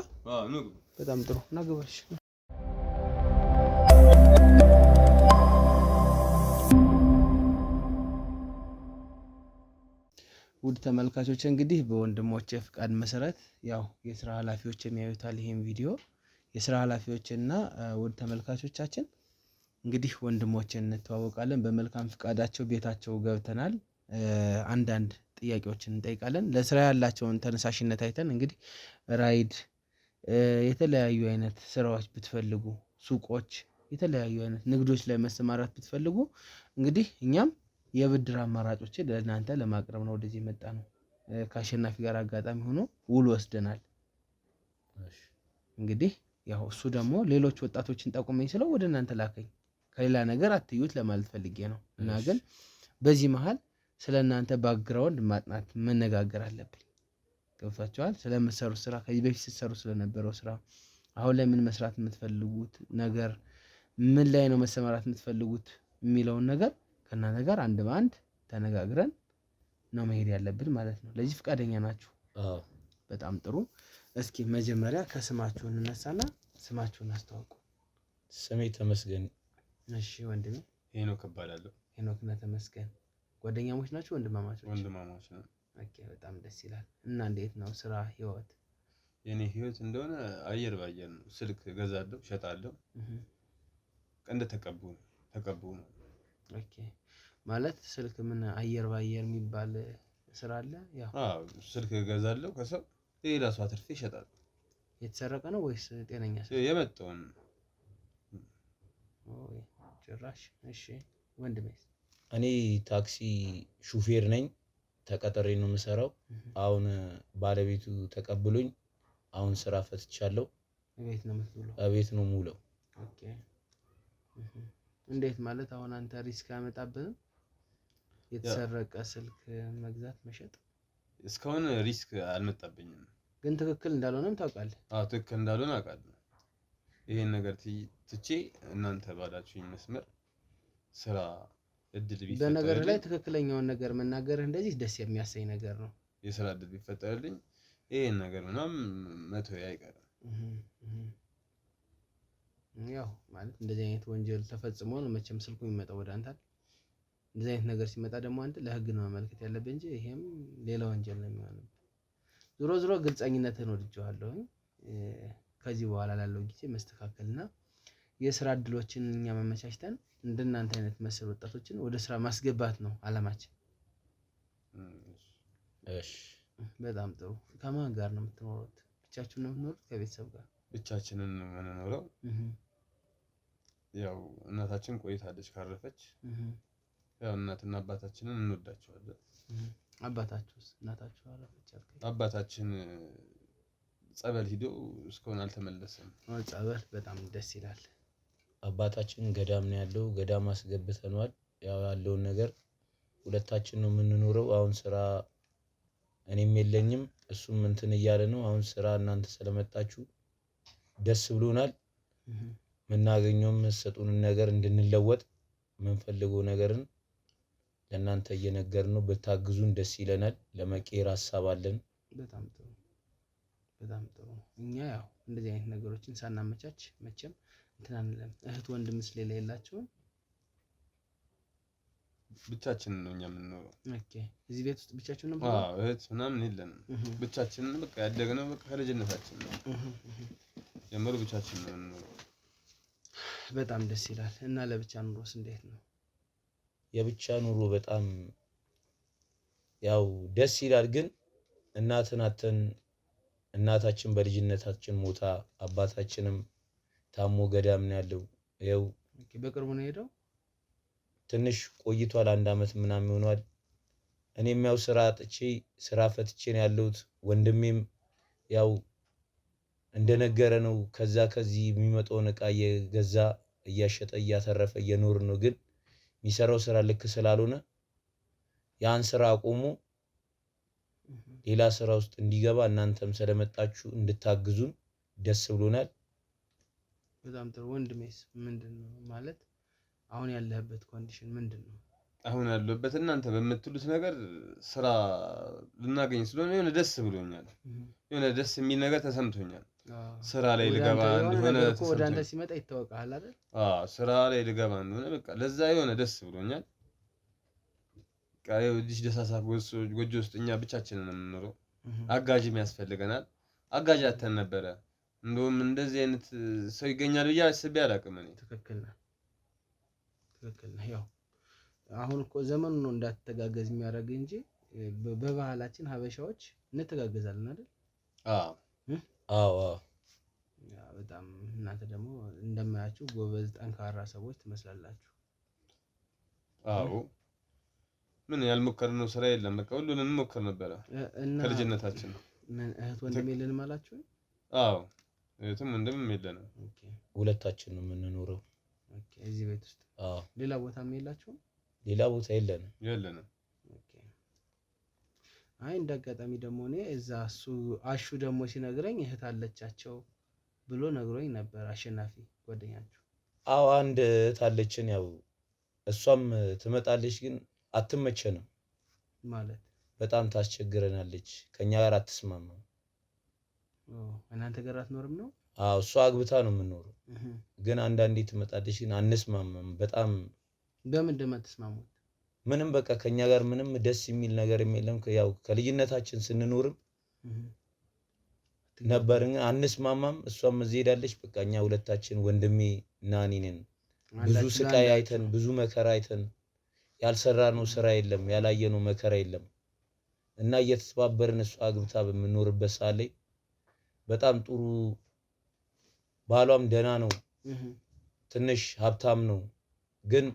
ንግቡ በጣም ጥሩ ናግባሽ ውድ ተመልካቾች እንግዲህ በወንድሞቼ ፍቃድ መሰረት ያው የሥራ ኃላፊዎች የሚያዩታል ይሄን ቪዲዮ የሥራ ኃላፊዎችና ውድ ተመልካቾቻችን እንግዲህ ወንድሞቼን እንተዋወቃለን በመልካም ፍቃዳቸው ቤታቸው ገብተናል አንዳንድ ጥያቄዎችን እንጠይቃለን ለስራ ያላቸውን ተነሳሽነት አይተን እንግዲህ ራይድ የተለያዩ አይነት ስራዎች ብትፈልጉ ሱቆች የተለያዩ አይነት ንግዶች ላይ መሰማራት ብትፈልጉ እንግዲህ እኛም የብድር አማራጮችን ለእናንተ ለማቅረብ ነው ወደዚህ መጣ ነው ከአሸናፊ ጋር አጋጣሚ ሆኖ ውል ወስደናል እንግዲህ ያው እሱ ደግሞ ሌሎች ወጣቶችን ጠቁመኝ ስለው ወደ እናንተ ላከኝ። ከሌላ ነገር አትዩት ለማለት ፈልጌ ነው። እና ግን በዚህ መሃል ስለ እናንተ ባክግራውንድ ማጥናት መነጋገር አለብኝ። ገብቷችኋል? ስለምትሰሩት ስራ፣ ከዚህ በፊት ስትሰሩ ስለነበረው ስራ፣ አሁን ላይ ምን መስራት የምትፈልጉት ነገር፣ ምን ላይ ነው መሰማራት የምትፈልጉት የሚለውን ነገር ከእናንተ ጋር አንድ በአንድ ተነጋግረን ነው መሄድ ያለብን ማለት ነው። ለዚህ ፈቃደኛ ናችሁ? በጣም ጥሩ። እስኪ መጀመሪያ ከስማችሁ እንነሳና ስማችሁን አስተዋውቁ። ስሜ ተመስገን። እሺ ወንድሜ? ሄኖክ እባላለሁ። ሄኖክ እና ተመስገን ጓደኛሞች ናችሁ? ወንድማማቾች? ወንድማማች ነው። ኦኬ፣ በጣም ደስ ይላል። እና እንዴት ነው ስራ ህይወት? የኔ ህይወት እንደሆነ አየር ባየር ነው። ስልክ ገዛለሁ፣ ሸጣለሁ። እንደ ተቀቡ ነው። ኦኬ፣ ማለት ስልክ ምን አየር ባየር የሚባል ስራ አለ? ያው ስልክ ገዛለሁ ከሰው ሌላ ሰው አትርፌ ይሸጣል። የተሰረቀ ነው ወይስ ጤነኛ ሰው? የመጣውን ጭራሽ። እሺ ወንድሜ? እኔ ታክሲ ሹፌር ነኝ። ተቀጥሬ ነው የምሰራው። አሁን ባለቤቱ ተቀብሎኝ አሁን ስራ ፈትቻለሁ። ቤት ነው የምትውለው? ቤት ነው የምውለው። ኦኬ። እንዴት ማለት አሁን አንተ ሪስክ አያመጣብህም? የተሰረቀ ስልክ መግዛት መሸጥ? እስካሁን ሪስክ አልመጣብኝም። ግን ትክክል እንዳልሆነም ታውቃለህ? ትክክል እንዳልሆነ አውቃለሁ። ይሄን ነገር ትቼ እናንተ ባላችሁኝ መስመር ስራ እድል ቢፈጠርልኝ፣ በነገር ላይ ትክክለኛውን ነገር መናገር እንደዚህ ደስ የሚያሰኝ ነገር ነው። የስራ እድል ቢፈጠርልኝ ይሄን ነገር ምናምን መተው አይቀርም። ያው ማለት እንደዚህ አይነት ወንጀል ተፈጽሞ ነው መቼም ስልኩ የሚመጣው ወደ አንተ። እንደዚህ አይነት ነገር ሲመጣ ደግሞ አንተ ለህግ ነው ማመልከት ያለብህ እንጂ ይሄም ሌላ ወንጀል ነው የሚሆነው። ዞሮ ግልጸኝነትህን ወድጄዋለሁ። ከዚህ በኋላ ላለው ጊዜ መስተካከልና የስራ እድሎችን እኛ መመቻችተን እንደናንተ አይነት መሰል ወጣቶችን ወደ ስራ ማስገባት ነው አላማችን። እሺ፣ በጣም ጥሩ። ከማን ጋር ነው የምትኖሩት? ብቻችሁን ነው የምትኖሩት? ከቤተሰብ ጋር? ብቻችንን ነው የምንኖረው። ያው እናታችን ቆይታለች ካረፈች። ያው እናትና አባታችንን እንወዳቸዋለን። አባታችሁስ? እናታችሁ አረፈች አልከኝ? አባታችን ጸበል ሂዶ እስካሁን አልተመለሰም። ጸበል በጣም ደስ ይላል። አባታችን ገዳም ነው ያለው። ገዳም አስገብተነዋል። ያው ያለውን ነገር ሁለታችን ነው የምንኖረው። አሁን ስራ እኔም የለኝም እሱም እንትን እያለ ነው። አሁን ስራ እናንተ ስለመጣችሁ ደስ ብሎናል። የምናገኘውም የምትሰጡንን ነገር እንድንለወጥ የምንፈልገው ነገርን ለእናንተ እየነገርን ነው። ብታግዙን ደስ ይለናል። ለመቀየር ሀሳብ አለን። በጣም ጥሩ፣ በጣም ጥሩ። እኛ ያው እንደዚህ አይነት ነገሮችን ሳናመቻች መቼም እንትን አንልም። እህት ወንድምስ ሌላ የላችሁም? ብቻችንን ነው እኛ የምንኖረው። ኦኬ። እዚህ ቤት ውስጥ ብቻችሁን ነው? እህት ምናምን የለንም። ብቻችንን በቃ ያደግነው በቃ ከልጅነታችን ነው ጀምሮ ብቻችንን ነው የምንኖረው። በጣም ደስ ይላል። እና ለብቻ ኑሮስ እንዴት ነው? የብቻ ኑሮ በጣም ያው ደስ ይላል። ግን እናታችን በልጅነታችን ሞታ አባታችንም ታሞ ገዳም ነው ያለው። ያው በቅርቡ ነው ሄደው? ትንሽ ቆይቷል። 1 አመት ምናምን ሆኗል። እኔም ያው ስራ አጥቼ ስራ ፈትቼ ነው ያለሁት። ወንድሜም ያው እንደነገረ ነው ከዚህ የሚመጣውን እቃ እየገዛ እያሸጠ እያተረፈ እየኖር ነው። ግን የሚሰራው ስራ ልክ ስላልሆነ ያን ስራ አቆሞ ሌላ ስራ ውስጥ እንዲገባ እናንተም ስለመጣችሁ እንድታግዙን ደስ ብሎናል። በጣም ጥሩ። ወንድሜስ ምንድነው ማለት አሁን ያለህበት ኮንዲሽን ምንድነው? አሁን ያለሁበት እናንተ በምትሉት ነገር ስራ ልናገኝ ስለሆነ የሆነ ደስ ብሎኛል። የሆነ ደስ የሚል ነገር ተሰምቶኛል። ስራ ላይ ልገባ እንደሆነ ወደ አንተ ሲመጣ ይታወቃል አይደል? ስራ ላይ ልገባ እንደሆነ በቃ ለዛ የሆነ ደስ ብሎኛል። ቃየው እዚህ ደሳሳ ጎጆ ውስጥ እኛ ብቻችንን ነው የምንኖረው። አጋዥም ያስፈልገናል። አጋዥ አተን ነበረ። እንደውም እንደዚህ አይነት ሰው ይገኛል ብዬ አስቤ አላውቅም እኔ። ትክክል ነህ። ያው አሁን እኮ ዘመኑ ነው እንዳትተጋገዝ የሚያደርግ እንጂ በባህላችን ሀበሻዎች እንተጋገዛለን አይደል? አዎ። በጣም እናንተ ደግሞ እንደማያችሁ ጎበዝ ጠንካራ ሰዎች ትመስላላችሁ። አዎ። ምን ያልሞከርነው ስራ የለም። በቃ ሁሉንም እንሞክር ነበረ ከልጅነታችን። ምን እህት ወንድም የለንም አላችሁ? አዎ። እህትም ወንድምም የለንም። ኦኬ ሁለታችን ነው የምንኖረው። ኦኬ እዚህ ቤት ውስጥ አዎ ሌላ ቦታም የላችሁም? ሌላ ቦታ የለንም። ኦኬ አይ እንዳጋጣሚ ደግሞ እኔ እዛ እሱ አሹ ደግሞ ሲነግረኝ እህት አለቻቸው ብሎ ነግሮኝ ነበር። አሸናፊ ጓደኛችሁ? አዎ አንድ እህት አለችን። ያው እሷም ትመጣለች ግን አትመቸንም ማለት በጣም ታስቸግረናለች። ከኛ ጋር አትስማማም። እናንተ ጋር አትኖርም ነው? አዎ እሷ አግብታ ነው የምንኖረው። ግን አንዳንዴ ትመጣለች ግን አንስማማም በጣም። በምን እንደማትስማሙት? ምንም በቃ ከኛ ጋር ምንም ደስ የሚል ነገር የለም። ያው ከልጅነታችን ስንኖርም ነበርን አንስማማም። እሷም እዚህ ሄዳለች። በቃ እኛ ሁለታችን ወንድሜ እና እኔ ነን። ብዙ ስቃይ አይተን ብዙ መከራ አይተን ያልሰራነው ስራ የለም ያላየነው መከራ የለም እና እየተባበርን እሷ አግብታ በምንኖርበት ሰዓት ላይ በጣም ጥሩ ባሏም ደህና ነው፣ ትንሽ ሀብታም ነው። ግን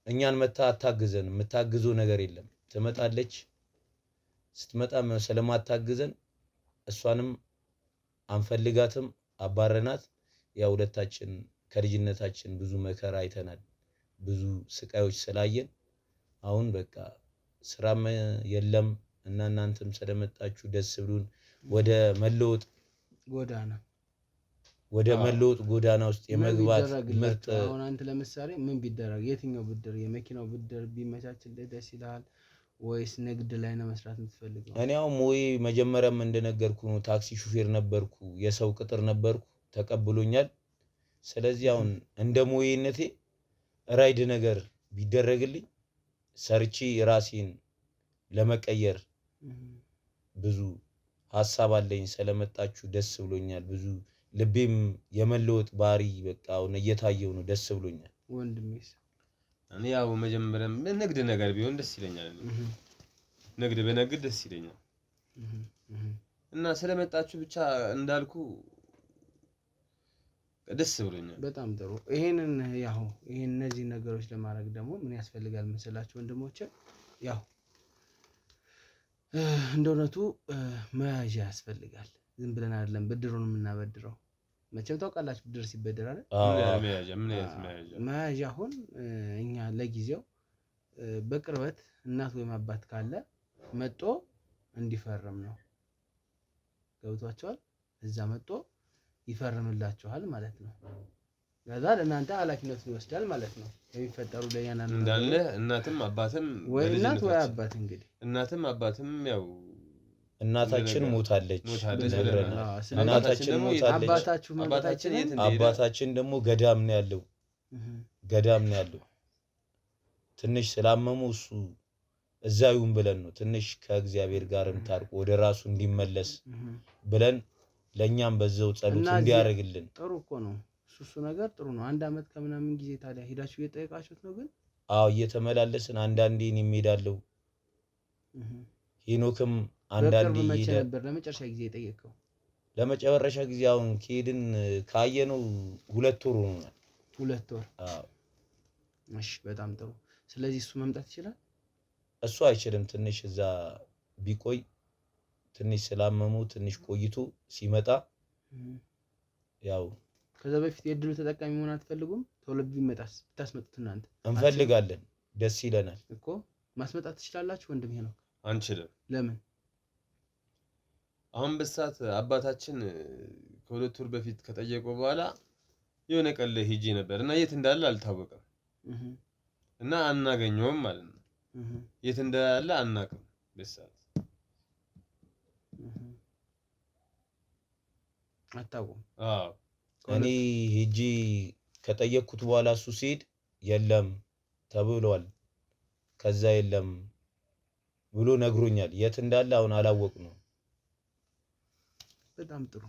እኛን መታ አታግዘን፣ የምታግዘው ነገር የለም። ትመጣለች፣ ስትመጣ ስለማታግዘን እሷንም አንፈልጋትም፣ አባረናት። ያው ሁለታችን ከልጅነታችን ብዙ መከራ አይተናል፣ ብዙ ስቃዮች ስላየን አሁን በቃ ስራም የለም እና እናንተም ስለመጣችሁ ደስ ብሎን ወደ መለወጥ ጎዳና ውስጥ የመግባት ምርጥ። አሁን አንተ ለምሳሌ ምን ቢደረግ የትኛው ብድር የመኪናው ብድር ቢመቻችልህ ደስ ይላል ወይስ ንግድ ላይ ነው መስራት የምትፈልገው? እኔ አሁን ሞዬ መጀመሪያም እንደነገርኩ ነው ታክሲ ሹፌር ነበርኩ፣ የሰው ቅጥር ነበርኩ፣ ተቀብሎኛል። ስለዚህ አሁን እንደ ሞዬነቴ ራይድ ነገር ቢደረግልኝ ሰርቼ ራሴን ለመቀየር ብዙ ሀሳብ አለኝ። ስለመጣችሁ ደስ ብሎኛል። ብዙ ልቤም የመለወጥ ባህሪ በቃ አሁን እየታየው ነው። ደስ ብሎኛል። ወንድሜስ? እኔ ያው መጀመሪያም ንግድ ነገር ቢሆን ደስ ይለኛል። ንግድ በነግድ ደስ ይለኛል እና ስለመጣችሁ ብቻ እንዳልኩ ደስ ብሎኛል። በጣም ጥሩ። ይሄንን እነዚህ ነገሮች ለማድረግ ደግሞ ምን ያስፈልጋል መሰላችሁ ወንድሞቼ? ያው እንደውነቱ መያዣ ያስፈልጋል። ዝም ብለን አይደለም ብድሩን የምናበድረው። መቼም ታውቃላችሁ ብድር ሲበደር አይደል? መያዣ አሁን እኛ ለጊዜው በቅርበት እናት ወይም አባት ካለ መጦ እንዲፈርም ነው። ገብቷቸዋል? እዛ መጦ ይፈርምላችኋል ማለት ነው። ከዛ ለእናንተ ኃላፊነቱን ይወስዳል ማለት ነው። የሚፈጠሩ ለያናን እንዳለ እናትም አባትም ወይ እናት ወይ አባት እንግዲህ እናትም አባትም ያው እናታችን ሞታለች ነግረናል። እናታችን ሞታለች። አባታችን ደግሞ ገዳም ነው ያለው። ትንሽ ስላመሙ እሱ እዛ ይሁን ብለን ነው ትንሽ ከእግዚአብሔር ጋርም ታርቆ ወደ ራሱ እንዲመለስ ብለን ለኛም በዛው ጸሎት እንዲያደርግልን። ጥሩ እኮ ነው እሱ ነገር ጥሩ ነው። አንድ አመት ከምናምን ጊዜ ታዲያ ሄዳችሁ እየጠየቃችሁት ነው? ግን አዎ እየተመላለስን አንዳንዴ እኔም እሄዳለሁ። ሄኖክም አንዳንዴ ይሄዳል። ነበር ለመጨረሻ ጊዜ የጠየቀው? ለመጨረሻ ጊዜ አሁን ከሄድን ካየነው 2 ወር ሆኗል። 2 ወር? አዎ። እሺ በጣም ጥሩ። ስለዚህ እሱ መምጣት ይችላል? እሱ አይችልም። ትንሽ እዛ ቢቆይ ትንሽ ስላመመው ትንሽ ቆይቶ ሲመጣ ያው ከዛ በፊት የድሉ ተጠቃሚ መሆን አትፈልጉም? ቶሎ ቢመጣስ ብታስመጡት እናንተ? እንፈልጋለን። ደስ ይለናል እኮ። ማስመጣት ትችላላችሁ ወንድም ሄኖክ? አንችልም። ለምን? አሁን በሰዓት አባታችን ከ2 ወር በፊት ከጠየቀው በኋላ የሆነ ቀን ላይ ሄጄ ነበር እና የት እንዳለ አልታወቀም እና አናገኘውም ማለት ነው። የት እንዳለ አናውቅም በሰዓት አታውቁም? አዎ። እኔ ሄጄ ከጠየቅኩት በኋላ እሱ ሲሄድ የለም ተብሏል። ከዛ የለም ብሎ ነግሮኛል። የት እንዳለ አሁን አላወቅነው። በጣም ጥሩ።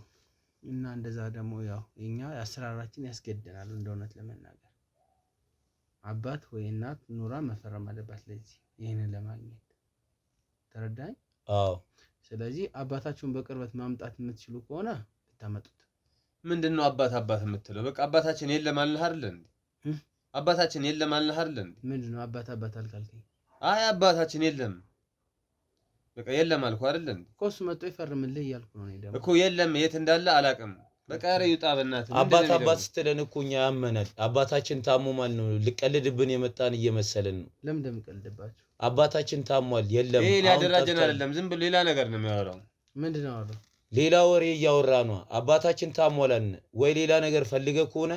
እና እንደዛ ደግሞ ያው እኛ አሰራራችን ያስገድደናል። እንደውነት ለመናገር አባት ወይ እናት ኑራ መፈረም አለባት ለዚህ ይሄንን ለማግኘት ተረዳኝ? አዎ። ስለዚህ አባታችሁን በቅርበት ማምጣት የምትችሉ ከሆነ ብታመጡት። ምንድነው አባት የምትለው? በቃ አባታችን የለም አልነህ አይደል እንዴ? አባታችን የለም አልነህ አይደል እንዴ? ምንድነው አባት አልካልከኝ? አይ አባታችን የለም በቃ የለም አልኩ አይደል እንዴ? እኮ እሱ መጥቶ ይፈርምልህ እያልኩ ነው። እኔ ደግሞ እኮ የለም የት እንዳለ አላውቅም። በቃ ኧረ ይውጣ በእናትህ አባት ስትለን እኮ እኛ ያመናል አባታችን ታሞማል ነው ልቀልድብን የመጣን እየመሰለን ነው ለምን እንደምቀልድባችሁ አባታችን ታሟል የለም ይሄ ሊያደራጀን አይደለም ዝም ብሎ ሌላ ነገር ነው የሚያወራው ምንድነው አለው ሌላ ወሬ እያወራ ነው አባታችን ታሟላን ወይ ሌላ ነገር ፈልገ ከሆነ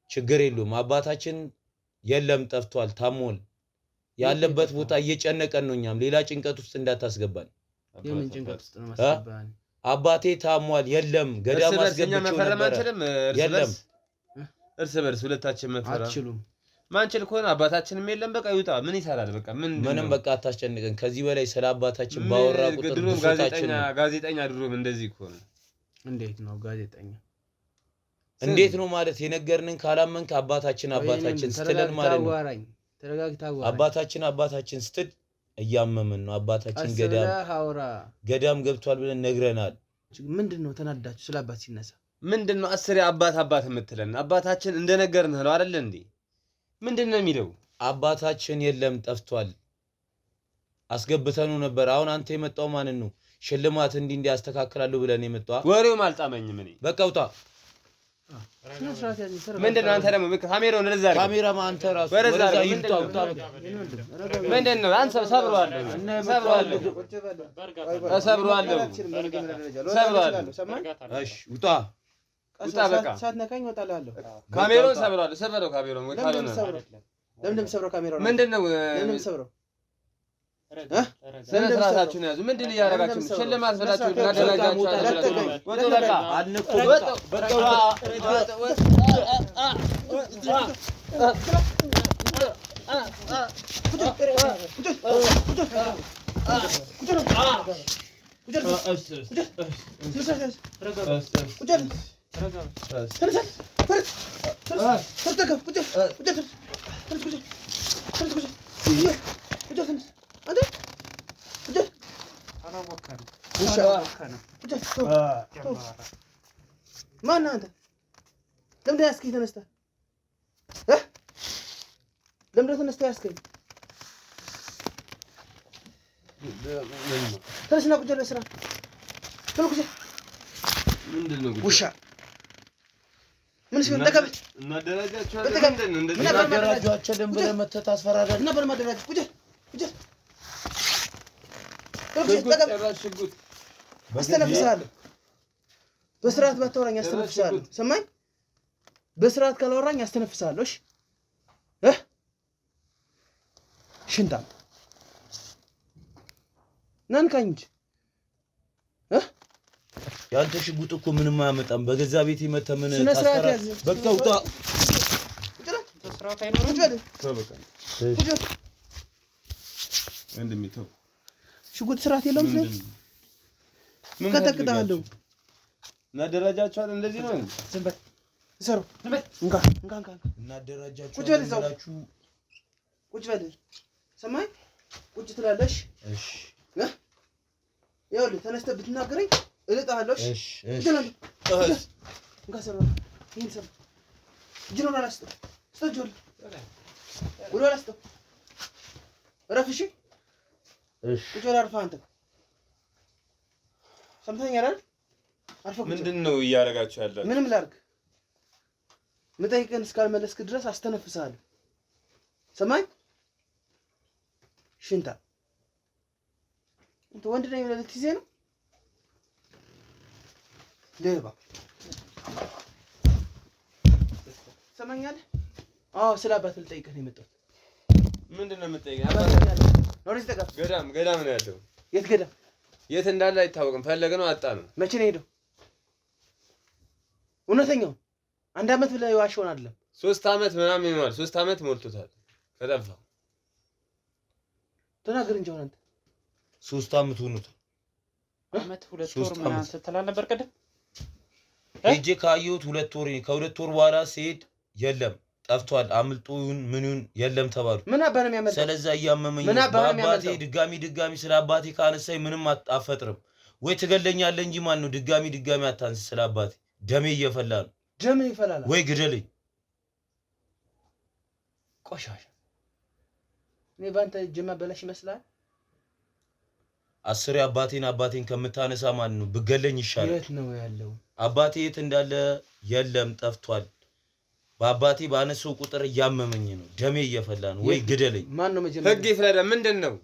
ችግር የለውም አባታችን የለም ጠፍቷል ታሟል ያለበት ቦታ እየጨነቀን ነው እኛም ሌላ ጭንቀት ውስጥ እንዳታስገባን የምን ጭንቀት ውስጥ ነው ማስገባን አባቴ ታሟል የለም ገዳም አስገብቼው ነበር የለም እርስ በርስ ሁለታችን መፈራ አትችሉም ማንችል ከሆነ አባታችንም የለም በቃ ይውጣ ምን ይሰራል በቃ ምንም በቃ አታስጨንቀን ከዚህ በላይ ስለ አባታችን ባወራ ቁጥር ጋዜጠኛ ድሮም እንደዚህ እኮ ነው እንዴት ነው ጋዜጠኛ እንዴት ነው ማለት የነገርንን ካላመንክ አባታችን ስትለን ማለት ነው ተረጋግታው አባታችን ስትል እያመመን ነው አባታችን ገዳም ገብቷል ብለን ነግረናል ምንድነው ተናዳችሁ ስለ አባት ሲነሳ ምንድነው አስሬ አባት የምትለን አባታችን እንደነገርንህ ነው አይደል እንዴ ምንድነው የሚለው አባታችን የለም ጠፍቷል አስገብተነው ነበር አሁን አንተ የመጣው ማንን ነው ሽልማት እንዲያስተካክላሉ ብለን የመጣው ወሬው አልጣመኝም እኔ በቃ ውጣ ምንድነው አንተ ደግሞ ካሜራውን ለዛ አድርግ ካሜራማን አንተ ራሱ ወረዛ ይምጣው ምንድነው አንተ ሰብሯል እሺ ውጣ በቃ ሳትነካኝ እወጣለሁ ካሜራውን ሰብሯል ካሜራውን ወይ ካልሆነ ለምን ሰብረው ካሜራውን ምንድነው ለምን ሰብረው ስለራሳችሁን ያዙ ምንድነው ያረጋችሁ ሽልማት ብላችሁ እናደረጋችሁ ወጣ በቃ አንኮ በቃ ማን አንተ ለምን ያስከኝ ተነስተህ ለምን ተነስተህ ያስከኝ ተነስና ቁጭ ለስራ ተነኩ ምንድነው ውሻ ምን ሲሆን ተቀበል እናደራጃቸዋለን ብለህ መተህ ታስፈራራለህ እና በማደራጅ ቁጭ አስተነፍሳለሁ በስርዓት ባታወራኝ አስተነፍሳለሁ ሰማኝ በስርዓት ካላወራኝ አስተነፍሳለሁ እሺ ሽንታም ናንካኝ እንጂ ያንተ ሽጉጥ እኮ ምንም አያመጣም በገዛ ቤት መተህ ምን ታስፈራ በቃ ውጣ ስርዓት አይኖርም እንደሚተው ሽጉጥ ስርዓት የለውም ምን ከተከታለው እናደራጃችኋል እንደዚህ ነው ዝም በል ሰሩ እንካ እናደራጃችኋል ቁጭ በል ሰማይ ቁጭ ትላለሽ እሺ ይኸውልህ ተነስተህ ብትናገረኝ እልጣለሁ እሺ እንካ ሰሩ ይሄን ሰሩ ጅኖና ላስተ ስተጆል ወደ ላስተ ረፍሺ እሺ ቁጭ በል አርፈህ አንተ ሰምተኸኛል አይደል አርፈህ ምንድነው እያደረጋችሁ ያላችሁ ምንም ላድርግ መጠይቀን እስካልመለስክ ድረስ አስተነፍሳለሁ ሰማይ ሽንታ እንት ወንድ ነኝ ብለህ ልትይዘኝ ነው ሌባ ሰማኛለህ አዎ ስለ አባት ልጠይቅህ ነው የመጣሁት ምንድነው የምትጠይቀኝ ኖሪስ ተቀፍ ገዳም ነው ያለው የት ገዳም የት እንዳለ አይታወቅም ፈለገ ነው አጣ ነው መቼ ነው ሄደው እውነተኛው አንድ አመት ብለህ ዋሽውን አይደለም 3 አመት ምናምን ይሆናል 3 አመት ሞልቶታል ከጠፋ ተናገር እንጂ አንተ 3 አመት ሆኖታል አመት 2 ወር ምናምን ስትላል ነበር ቀደም እጄ ካየሁት 2 ወር ከ2 ወር በኋላ ሲሄድ የለም ጠፍቷል አምልጦውን ምኑን የለም ተባሉ ምን አባነ የሚያመጣ ስለዛ ያመመኝ አባቴ ድጋሚ ስለ አባቴ ካነሳይ ምንም አጣፈጥርም ወይ ትገለኛለህ እንጂ ማን ነው ድጋሚ አታንስ ስለ አባቴ ደሜ እየፈላ ነው ደሜ ይፈላል ወይ ግደለኝ ቆሻሻ እኔ ባንተ ጀማ በላሽ ይመስላል አስሬ አባቴን ከምታነሳ ማን ነው ብገለኝ ይሻላል የት ነው ያለው አባቴ የት እንዳለ የለም ጠፍቷል። በአባቴ ባነሰው ቁጥር እያመመኝ ነው። ደሜ እየፈላ ነው። ወይ ግደለኝ። ማን ነው መጀመሪያ? ህግ ይፍረዳ። ምንድነው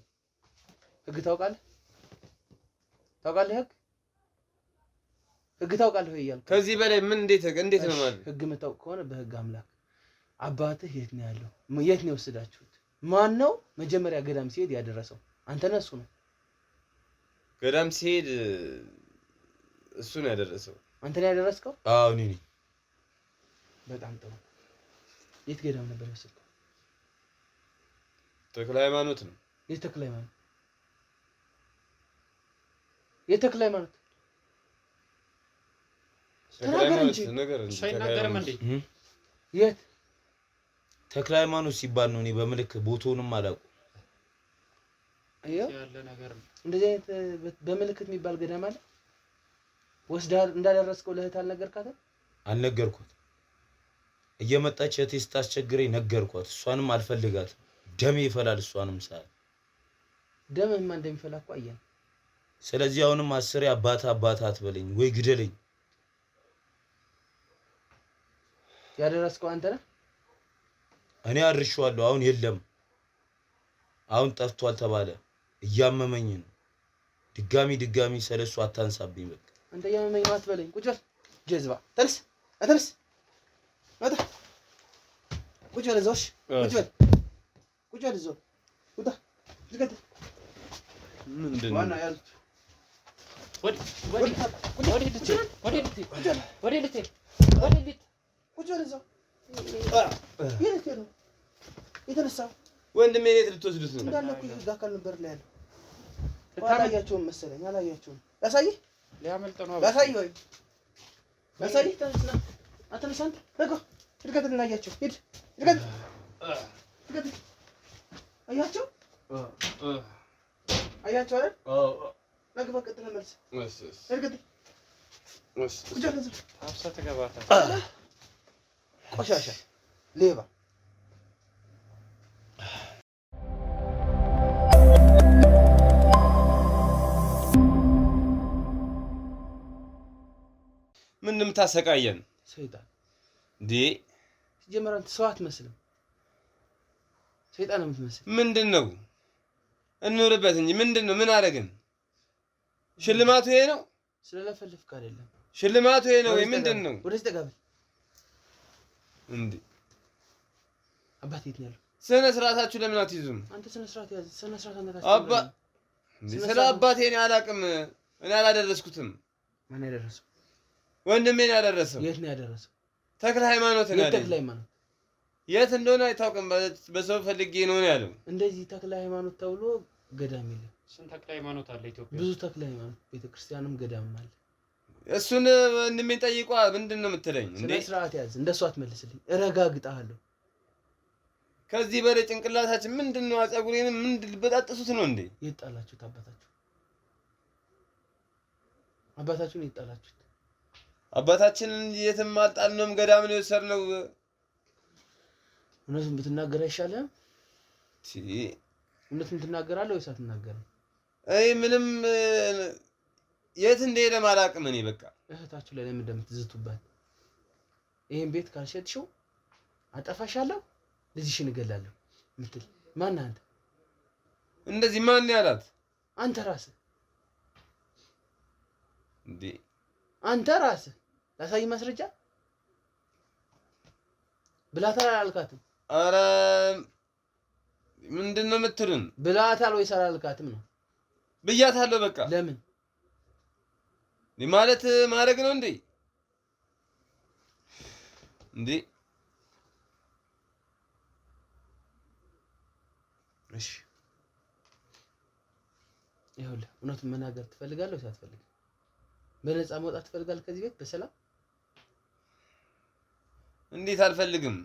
ህግ ታውቃለህ? ህግ ታውቃለህ ወይ እያልኩ ከዚህ በላይ ምን እንዴት ነው ማለት? ህግ የምታውቅ ከሆነ በህግ አምላክ አባትህ የት ነው ያለው? የት ነው የወሰዳችሁት? ማን ነው መጀመሪያ ገዳም ሲሄድ ያደረሰው? አንተ ነህ እሱ ነው? ገዳም ሲሄድ እሱ ነው ያደረሰው። አንተ ነው ያደረስከው? አዎ እኔ ነኝ። በጣም ጥሩ። የት ገዳም ነበር የወሰድከው? ተክለ ሃይማኖት ነው። የት ተክለ ሃይማኖት? የት ተክለ ሃይማኖት? ተናገር እንጂ ሳይናገርም እንዴ? የት ተክለ ሃይማኖት ሲባል ነው። እኔ በምልክ ቦታውንም አላውቅም። ያለ ነገር ነው። እንደዚህ አይነት በምልክት የሚባል ገዳም አለ? ወስደሃል? እንዳደረስከው ለእህት አልነገርካትም? አልነገርኳት። እየመጣች እህቴ ስታስቸግረኝ ነገርኳት። እሷንም አልፈልጋትም። ደሜ ይፈላል። እሷንም ሳይ ደምህማ እንደሚፈላ እኮ አየን። ስለዚህ አሁንም አስሬ አባታ አትበለኝ ወይ ግደለኝ። ያደረስከው አንተ ነህ? እኔ አድርሼዋለሁ። አሁን የለም። አሁን ጠፍቷል ተባለ። እያመመኝ ነው። ድጋሚ ስለሱ አታንሳብኝ። በቃ አንተ እያመመኝ ነው አትበለኝ። ቁጭ በል ጀዝባ። ተነስ መጣ። ቁጭ በል እዛው። ቁጭ በል እዛው። ውጣ። ልቀጥ። ምንድን ዋና ያሉት ወዲህ ቁጭ በል እዛው። የት ነው የተነሳው? ወንድሜ የት ልትወስዱት ነው? እንዳለ እኮ እዛ አካል ነበር ላይ ያለው። አላያቸውም መሰለኝ። አላያቸውም። ያሳይህ ሊያመልጥ ነው። ያሳይህ ወይ ያሳይህ። ተነስና አትነሳ አንተ። ለቆ እድገትና አያቸው። ሂድ እድገት። አያቸው አይደል? ነግባ ቀጥለ መልስ። እድገት ቁጭ በል እዛው። አብሳ ተገባታ ቆሻሻ ሌባ። ምንም ታሰቃየን ሰይጣን እንዴ? ሲጀመር አንተ ሰው አትመስልም። ሰይጣን የምትመስል ምንድነው? እንኖርበት እንጂ ምንድነው? ምን አደረግን? ሽልማቱ ይሄ ነው? ስለለፈልፍክ አይደለም። ሽልማቱ ይሄ ነው ወይ ምንድነው? ወደዚህ ተጋበል እንዴ? አባት የት ነው ያለው? ስነ ስርዓታችሁ ለምን አትይዙም? አንተ ስነ ስርዓት ያዝ። ስነ ስርዓት አንተ አባ ስለ አባቴ እኔ አላውቅም። እኔ አላደረስኩትም። ማን ያደረሰው? ወንድሜ ነው ያደረሰው። የት ነው ያደረሰው? ተክለ ሃይማኖት ነው ያለው። ተክለ ሃይማኖት የት እንደሆነ አይታወቅም። በሰው ፈልጌ ነው ያለው። እንደዚህ ተክለ ሃይማኖት ተብሎ ገዳም የለም። ስንት ተክለ ሃይማኖት አለ ኢትዮጵያ? ብዙ ተክለ ሃይማኖት ቤተክርስቲያንም ገዳምም አለ። እሱን ወንድሜን ጠይቋ። ምንድን ነው የምትለኝ እንዴ? ስነ ስርዓት ያዝ። እንደሱ አትመልስልኝ። እረጋግጣለሁ። ከዚህ በላይ ጭንቅላታችን ምንድን ነው? አጸጉሬንም ምንድን ልበጣጥሱት ነው እንዴ? የጣላችሁት አባታችሁን የጣላችሁት። አባታችንን የትም አልጣልነውም። ገዳም ነው የወሰድነው። እውነቱን ብትናገር አይሻልም? ቲ እውነቱን ትናገራለህ ወይስ አትናገርም? አይ ምንም የት እንደሄደ አላውቅም። እኔ በቃ እህታችሁ ላይ ለምን እንደምትዝቱባት? ይሄን ቤት ካልሸጥሽው አጠፋሻለሁ፣ ልጅሽን እገላለሁ ምትል ማን አንተ? እንደዚህ ማን ያላት? አንተ ራስህ እንዴ? አንተ ራስህ ላሳይ ማስረጃ። ብላታል አላልካትም? ኧረ ምንድን ነው የምትሉን? ብላታል ወይስ አላልካትም ነው? ብያታለሁ። በቃ ለምን ማለት ማድረግ ነው እንዴ? እንዴ እሺ ይኸውልህ፣ እውነቱን መናገር ትፈልጋለህ ወይስ አትፈልግም? በነፃ መውጣት ትፈልጋለህ ከዚህ ቤት በሰላም? እንዴት አልፈልግም?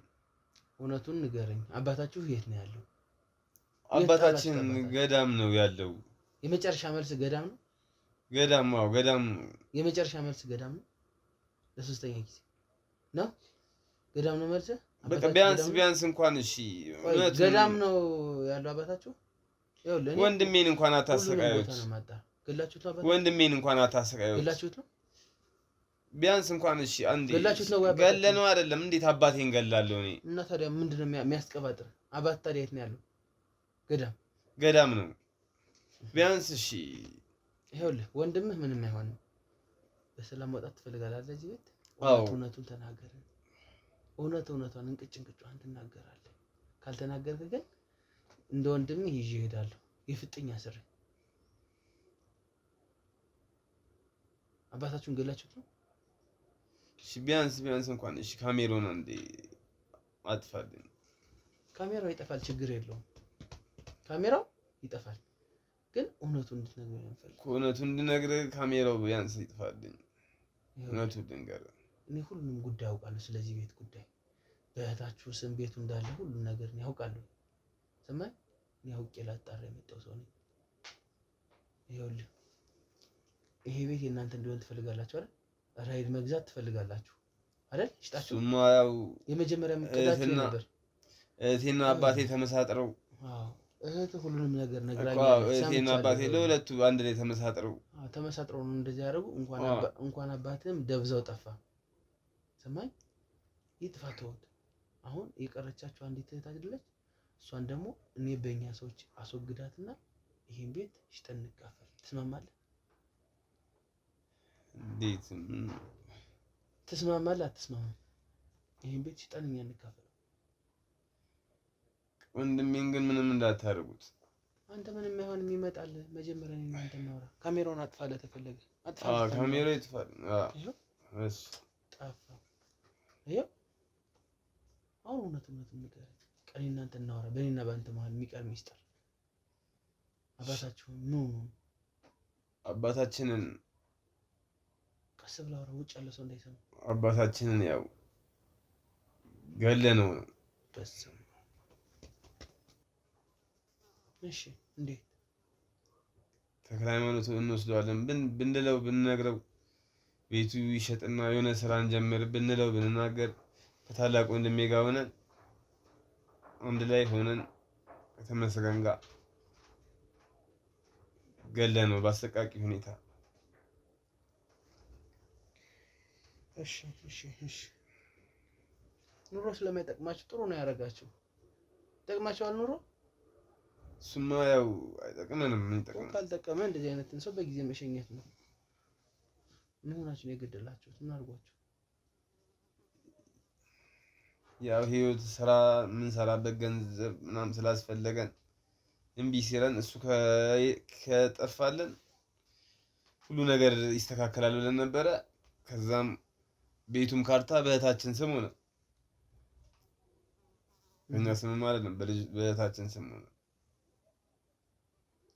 እውነቱን ንገረኝ። አባታችሁ የት ነው ያለው? አባታችን ገዳም ነው ያለው። የመጨረሻ መልስ ገዳም ነው? ገዳም ነው ገዳም። የመጨረሻ መልስ ገዳም ነው? ለሶስተኛ ጊዜ ነው ገዳም ነው መልስ? በቃ ቢያንስ እንኳን እሺ ገዳም ነው ያለው አባታችሁ? ይኸውልህ ወንድሜን እንኳን አታሰቃዩት። ገላችሁት ነው? ወንድሜን እንኳን አታሰቃዩት። ገላችሁት ነው? ቢያንስ እንኳን እሺ አንዴ ገለነው አይደለም እንዴት አባቴን ገላለሁ እኔ እና ታዲያ ምንድነው የሚያስቀባጥር? አባት ታዲያ የት ነው ያለው? ገዳም ነው። ቢያንስ እሺ ይኸውልህ ወንድምህ ምንም አይሆንም። በሰላም መውጣት ትፈልጋለህ አይደል? እዚህ ቤት እውነቱን ተናገር። እውነቷን እንቅጭን ትናገራለህ። ካልተናገርክ ግን እንደ ወንድምህ ይዤ እሄዳለሁ። የፍጥኛ ስር አባታችሁን ገላችሁት ነው? እሺ ቢያንስ እንኳን እሺ ካሜራውን አንዴ አጥፋልኝ። ካሜራው ይጠፋል፣ ችግር የለውም። ካሜራው ይጠፋል፣ ግን እውነቱን እንድትነግረኝ እንፈልጋለን። እውነቱን እንድነግርህ ካሜራው ቢያንስ ይጥፋልኝ። እውነቱን ልንገርህ፣ እኔ ሁሉንም ጉዳይ አውቃለሁ። ስለዚህ ቤት ጉዳይ በእህታችሁ ስም ቤቱ እንዳለ ሁሉም ነገር እኔ አውቃለሁ። ሰማይ እኔ አውቄ ላጣራ የመጣው ሰው ነኝ። ይኸውልህ ይሄ ቤት የእናንተ እንዲሆን ትፈልጋላችሁ አይደል? ራይድ መግዛት ትፈልጋላችሁ አይደል? እሽጣችሁ ማያው የመጀመሪያ ምክንያታችሁ ነበር። እህቴና አባቴ ተመሳጥረው እህት ሁሉንም ነገር ነግራኝ እህቴና አባቴ ለሁለቱ አንድ ላይ ተመሳጥረው ነው እንደዚህ ያደረጉ። እንኳን አባትህም ደብዛው ጠፋ። ሰማኝ ይጥፋተውት። አሁን የቀረቻችሁ አንዲት እህት አይደለች? እሷን ደግሞ እኔ በእኛ ሰዎች አስወግዳትና ይሄን ቤት ሽጠን እንካፈል። ትስማማለህ? እንዴት ትስማማለህ? አትስማማም? ይሄን ቤት ሽጠን እኛ እንካፈል። ወንድሜን ግን ምንም እንዳታደርጉት። አንተ ምንም አይሆንም፣ ይመጣል። መጀመሪያ ነው አንተ ማውራ። ካሜራውን አጥፋ ለተፈለገ አጥፋ። ካሜራው ይጥፋል። እሺ ጠፋ። ይኸው አሁን እውነቱን ንገረኝ። ቀን እናንተ እናወራ። በእኔና በአንተ መሀል የሚቀር ሚስጥር አባታችሁን አባታችንን ቀስ ብለህ አውራ። ውጭ ያለ ሰው እንዳይሰማ። አባታችንን ያው ገለነው ነው። በስመ እሺ እንዴት ተክለ ሃይማኖት እንወስደዋለን ብንለው ብንነግረው ቤቱ ይሸጥና የሆነ ስራ እንጀምር ብንለው ብንናገር ከታላቅ ወንድሜ ጋር ሆነን አንድ ላይ ሆነን ከተመስገን ጋር ገለነው በአሰቃቂ ሁኔታ። እሺ ኑሮ ስለማይጠቅማችሁ ጥሩ ነው ያደረጋችሁ። ይጠቅማችኋል ኑሮ? እሱማ ያው አይጠቅመንም። ምን ይጠቅመናል? ካልጠቀመ እንደዚህ አይነትን ሰው በጊዜ መሸኘት ነው። ምን ሆናችሁ ነው የገደላችሁት? ምን አድርጓችሁ? ያው ህይወት ስራ ምን ሰራበት ገንዘብ ምናምን ስላስፈለገን እምቢ ሲለን እሱ ከጠፋልን ሁሉ ነገር ይስተካከላል ብለን ነበረ። ከዛም ቤቱም ካርታ በእህታችን ስም ሆነ። በእኛ ስም አይደለም፣ በእህታችን ስም ሆነ።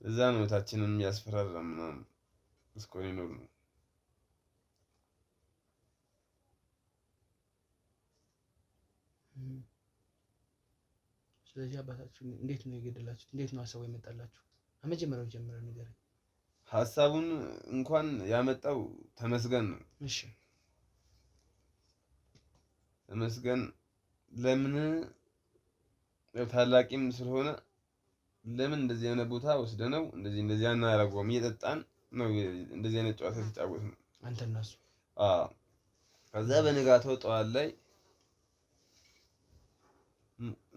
እዛ ነው እህታችንን የሚያስፈራራ ምናምን እስኮን ይኖር ነው። ስለዚህ አባታችሁ እንዴት ነው የገደላችሁት? እንዴት ነው ሀሳቡ የመጣላችሁ? ከመጀመሪያው ጀምረን ንገረኝ። ሀሳቡን እንኳን ያመጣው ተመስገን ነው። እሺ ተመስገን ለምን ታላቂም ስለሆነ ለምን እንደዚህ አይነት ቦታ ወስደነው እንደዚህ አናደርገውም? እየጠጣን ነው እንደዚህ አይነት ጨዋታ ተጫወትን አንተ እና እሱ። ከዛ በንጋታው ጠዋት ላይ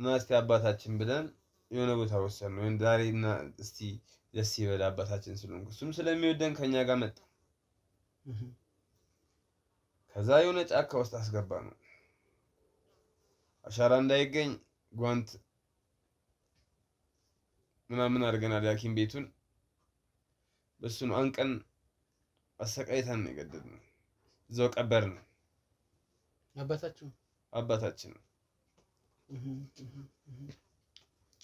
ናስቲ አባታችን ብለን የሆነ ቦታ ወሰድን። ወይ ዛሬና እስቲ ደስ ይበል አባታችን ስለሆነ እሱም ስለሚወደን ከኛ ጋር መጣ። ከዛ የሆነ ጫካ ውስጥ አስገባ ነው። አሻራ እንዳይገኝ ጓንት ምናምን አድርገናል። ያኪም ቤቱን በሱ ነው አንቀን አሰቃይተን ነው የገደልነው። እዛው ቀበርን። አባታችን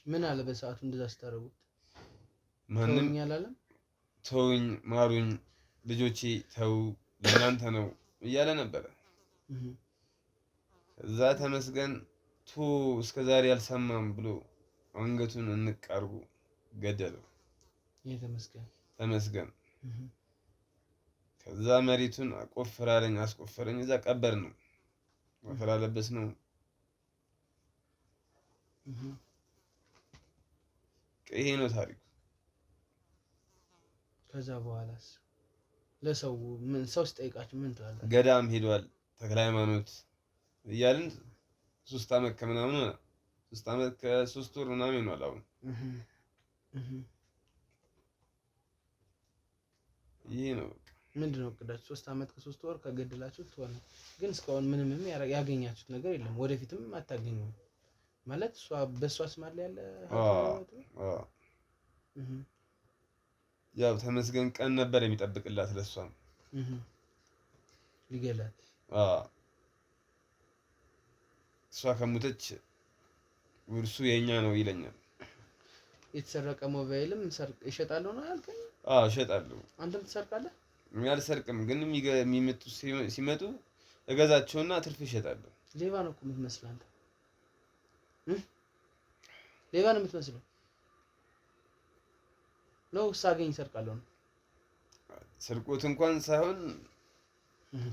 ምን አለ በሰዓቱ እንደዛ ስታረጉት? ማንም አላለም። ተውኝ፣ ማሩኝ፣ ልጆቼ ተው፣ ለእናንተ ነው እያለ ነበረ። እዛ ተመስገን እስከዛሬ አልሰማም ብሎ አንገቱን እንቅ አድርጎ ገደለው። ተመስገን ከዛ መሬቱን አስቆፈረኝ። እዛ ቀበር ነው ወፈራ ለበስ ነው። ይሄ ነው ታሪኩ። ከዛ በኋላስ ለሰው ምን ሰው ሲጠይቃችሁ ምን ትላለህ? ገዳም ሄዷል ተክለ ሃይማኖት እያልን 3 ዓመት ከምናምን ነው 3 ዓመት ከ3 ወር ምናምን ነው አሁን ይሄ ነው ምንድነው እቅዳችሁ? 3 ዓመት ከ3 ወር ከገደላችሁት ሆነ ግን እስካሁን ምንም ያገኛችሁት ነገር የለም። ወደፊትም አታገኙም ማለት እሷ በእሷ ስም አለ ያለ ያው ተመስገን ቀን ነበር የሚጠብቅላት ለሷም ሊገላት እሷ ከሞተች ውርሱ የኛ ነው ይለኛል። የተሰረቀ ሞባይልም ይሸጣለሁ ነው ያልከኝ? እሸጣለሁ። አንተም ትሰርቃለህ? አልሰርቅም፣ ግን የሚመጡ ሲመጡ እገዛቸውና ትርፍ ይሸጣለሁ። ሌባ ነው እኮ የምትመስለው አንተ። ሌባ ነው የምትመስለው ነው። ሳገኝ ሰርቃለሁ ነው። ስርቆት እንኳን ሳይሆን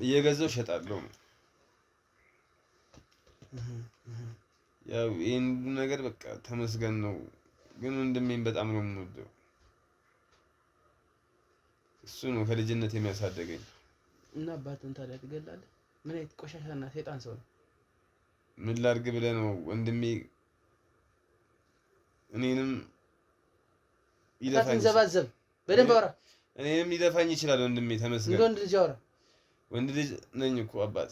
እየገዛው እሸጣለሁ። ያው ይሄን ነገር በቃ ተመስገን ነው። ግን ወንድሜን በጣም ነው የምወደው። እሱ ነው ከልጅነት የሚያሳደገኝ። እና አባትን ታዲያ ትገላለህ? ምን አይነት ቆሻሻና ሰይጣን ሰው ነው? ምን ላድርግ ብለህ ነው ወንድሜ? እኔንም ይደፋኝ ዘባዘብ በደንብ አውራ። እኔንም ሊደፋኝ ይችላል ወንድሜ። ተመስገን። ወንድ ልጅ አውራ። ወንድ ልጅ ነኝ እኮ አባቴ።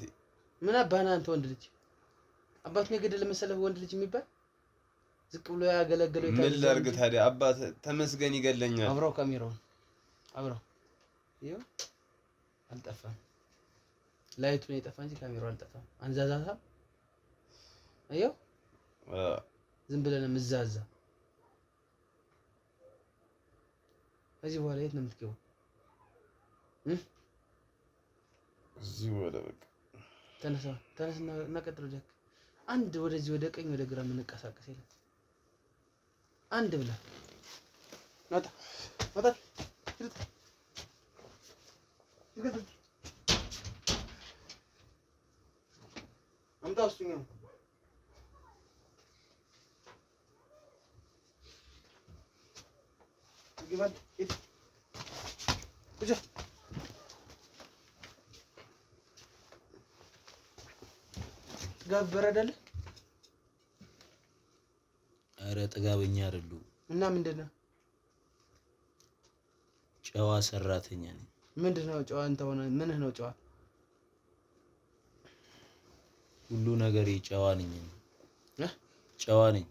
ምን አባና አንተ ወንድ ልጅ አባቱን የገደለ መሰለህ ወንድ ልጅ የሚባል? ዝቅ ብሎ ያገለገለው ምን ላድርግ ታዲያ? አባት ተመስገን ይገለኛል። አብረው ካሜራውን አብረው ይኸው አልጠፋም። ላይቱ ነው የጠፋ እንጂ ካሜራው አልጠፋም። አንዛዛታ አየው። ዝም ብለን ምዛዛ። እዚህ በኋላ የት ነው የምትገባው? እዚህ ወደ በቃ ተነስና እናቀጥለው። ጃክ አንድ ወደዚህ ወደ ቀኝ ወደ ግራ የምንቀሳቀስ የለም። አንድ ብላ ናታ ናታ አምጣው እሱኛው ይገባል። እጅ ጥጋብ በረዳለ። ኧረ ጥጋበኛ አይደሉም። እና ምንድነው? ጨዋ ሰራተኛ ነኝ። ምንድነው ጨዋ? አንተ ሆነ ምንህ ነው ጨዋ? ሁሉ ነገር ጨዋ ነኝ። ጨዋ ነኝ።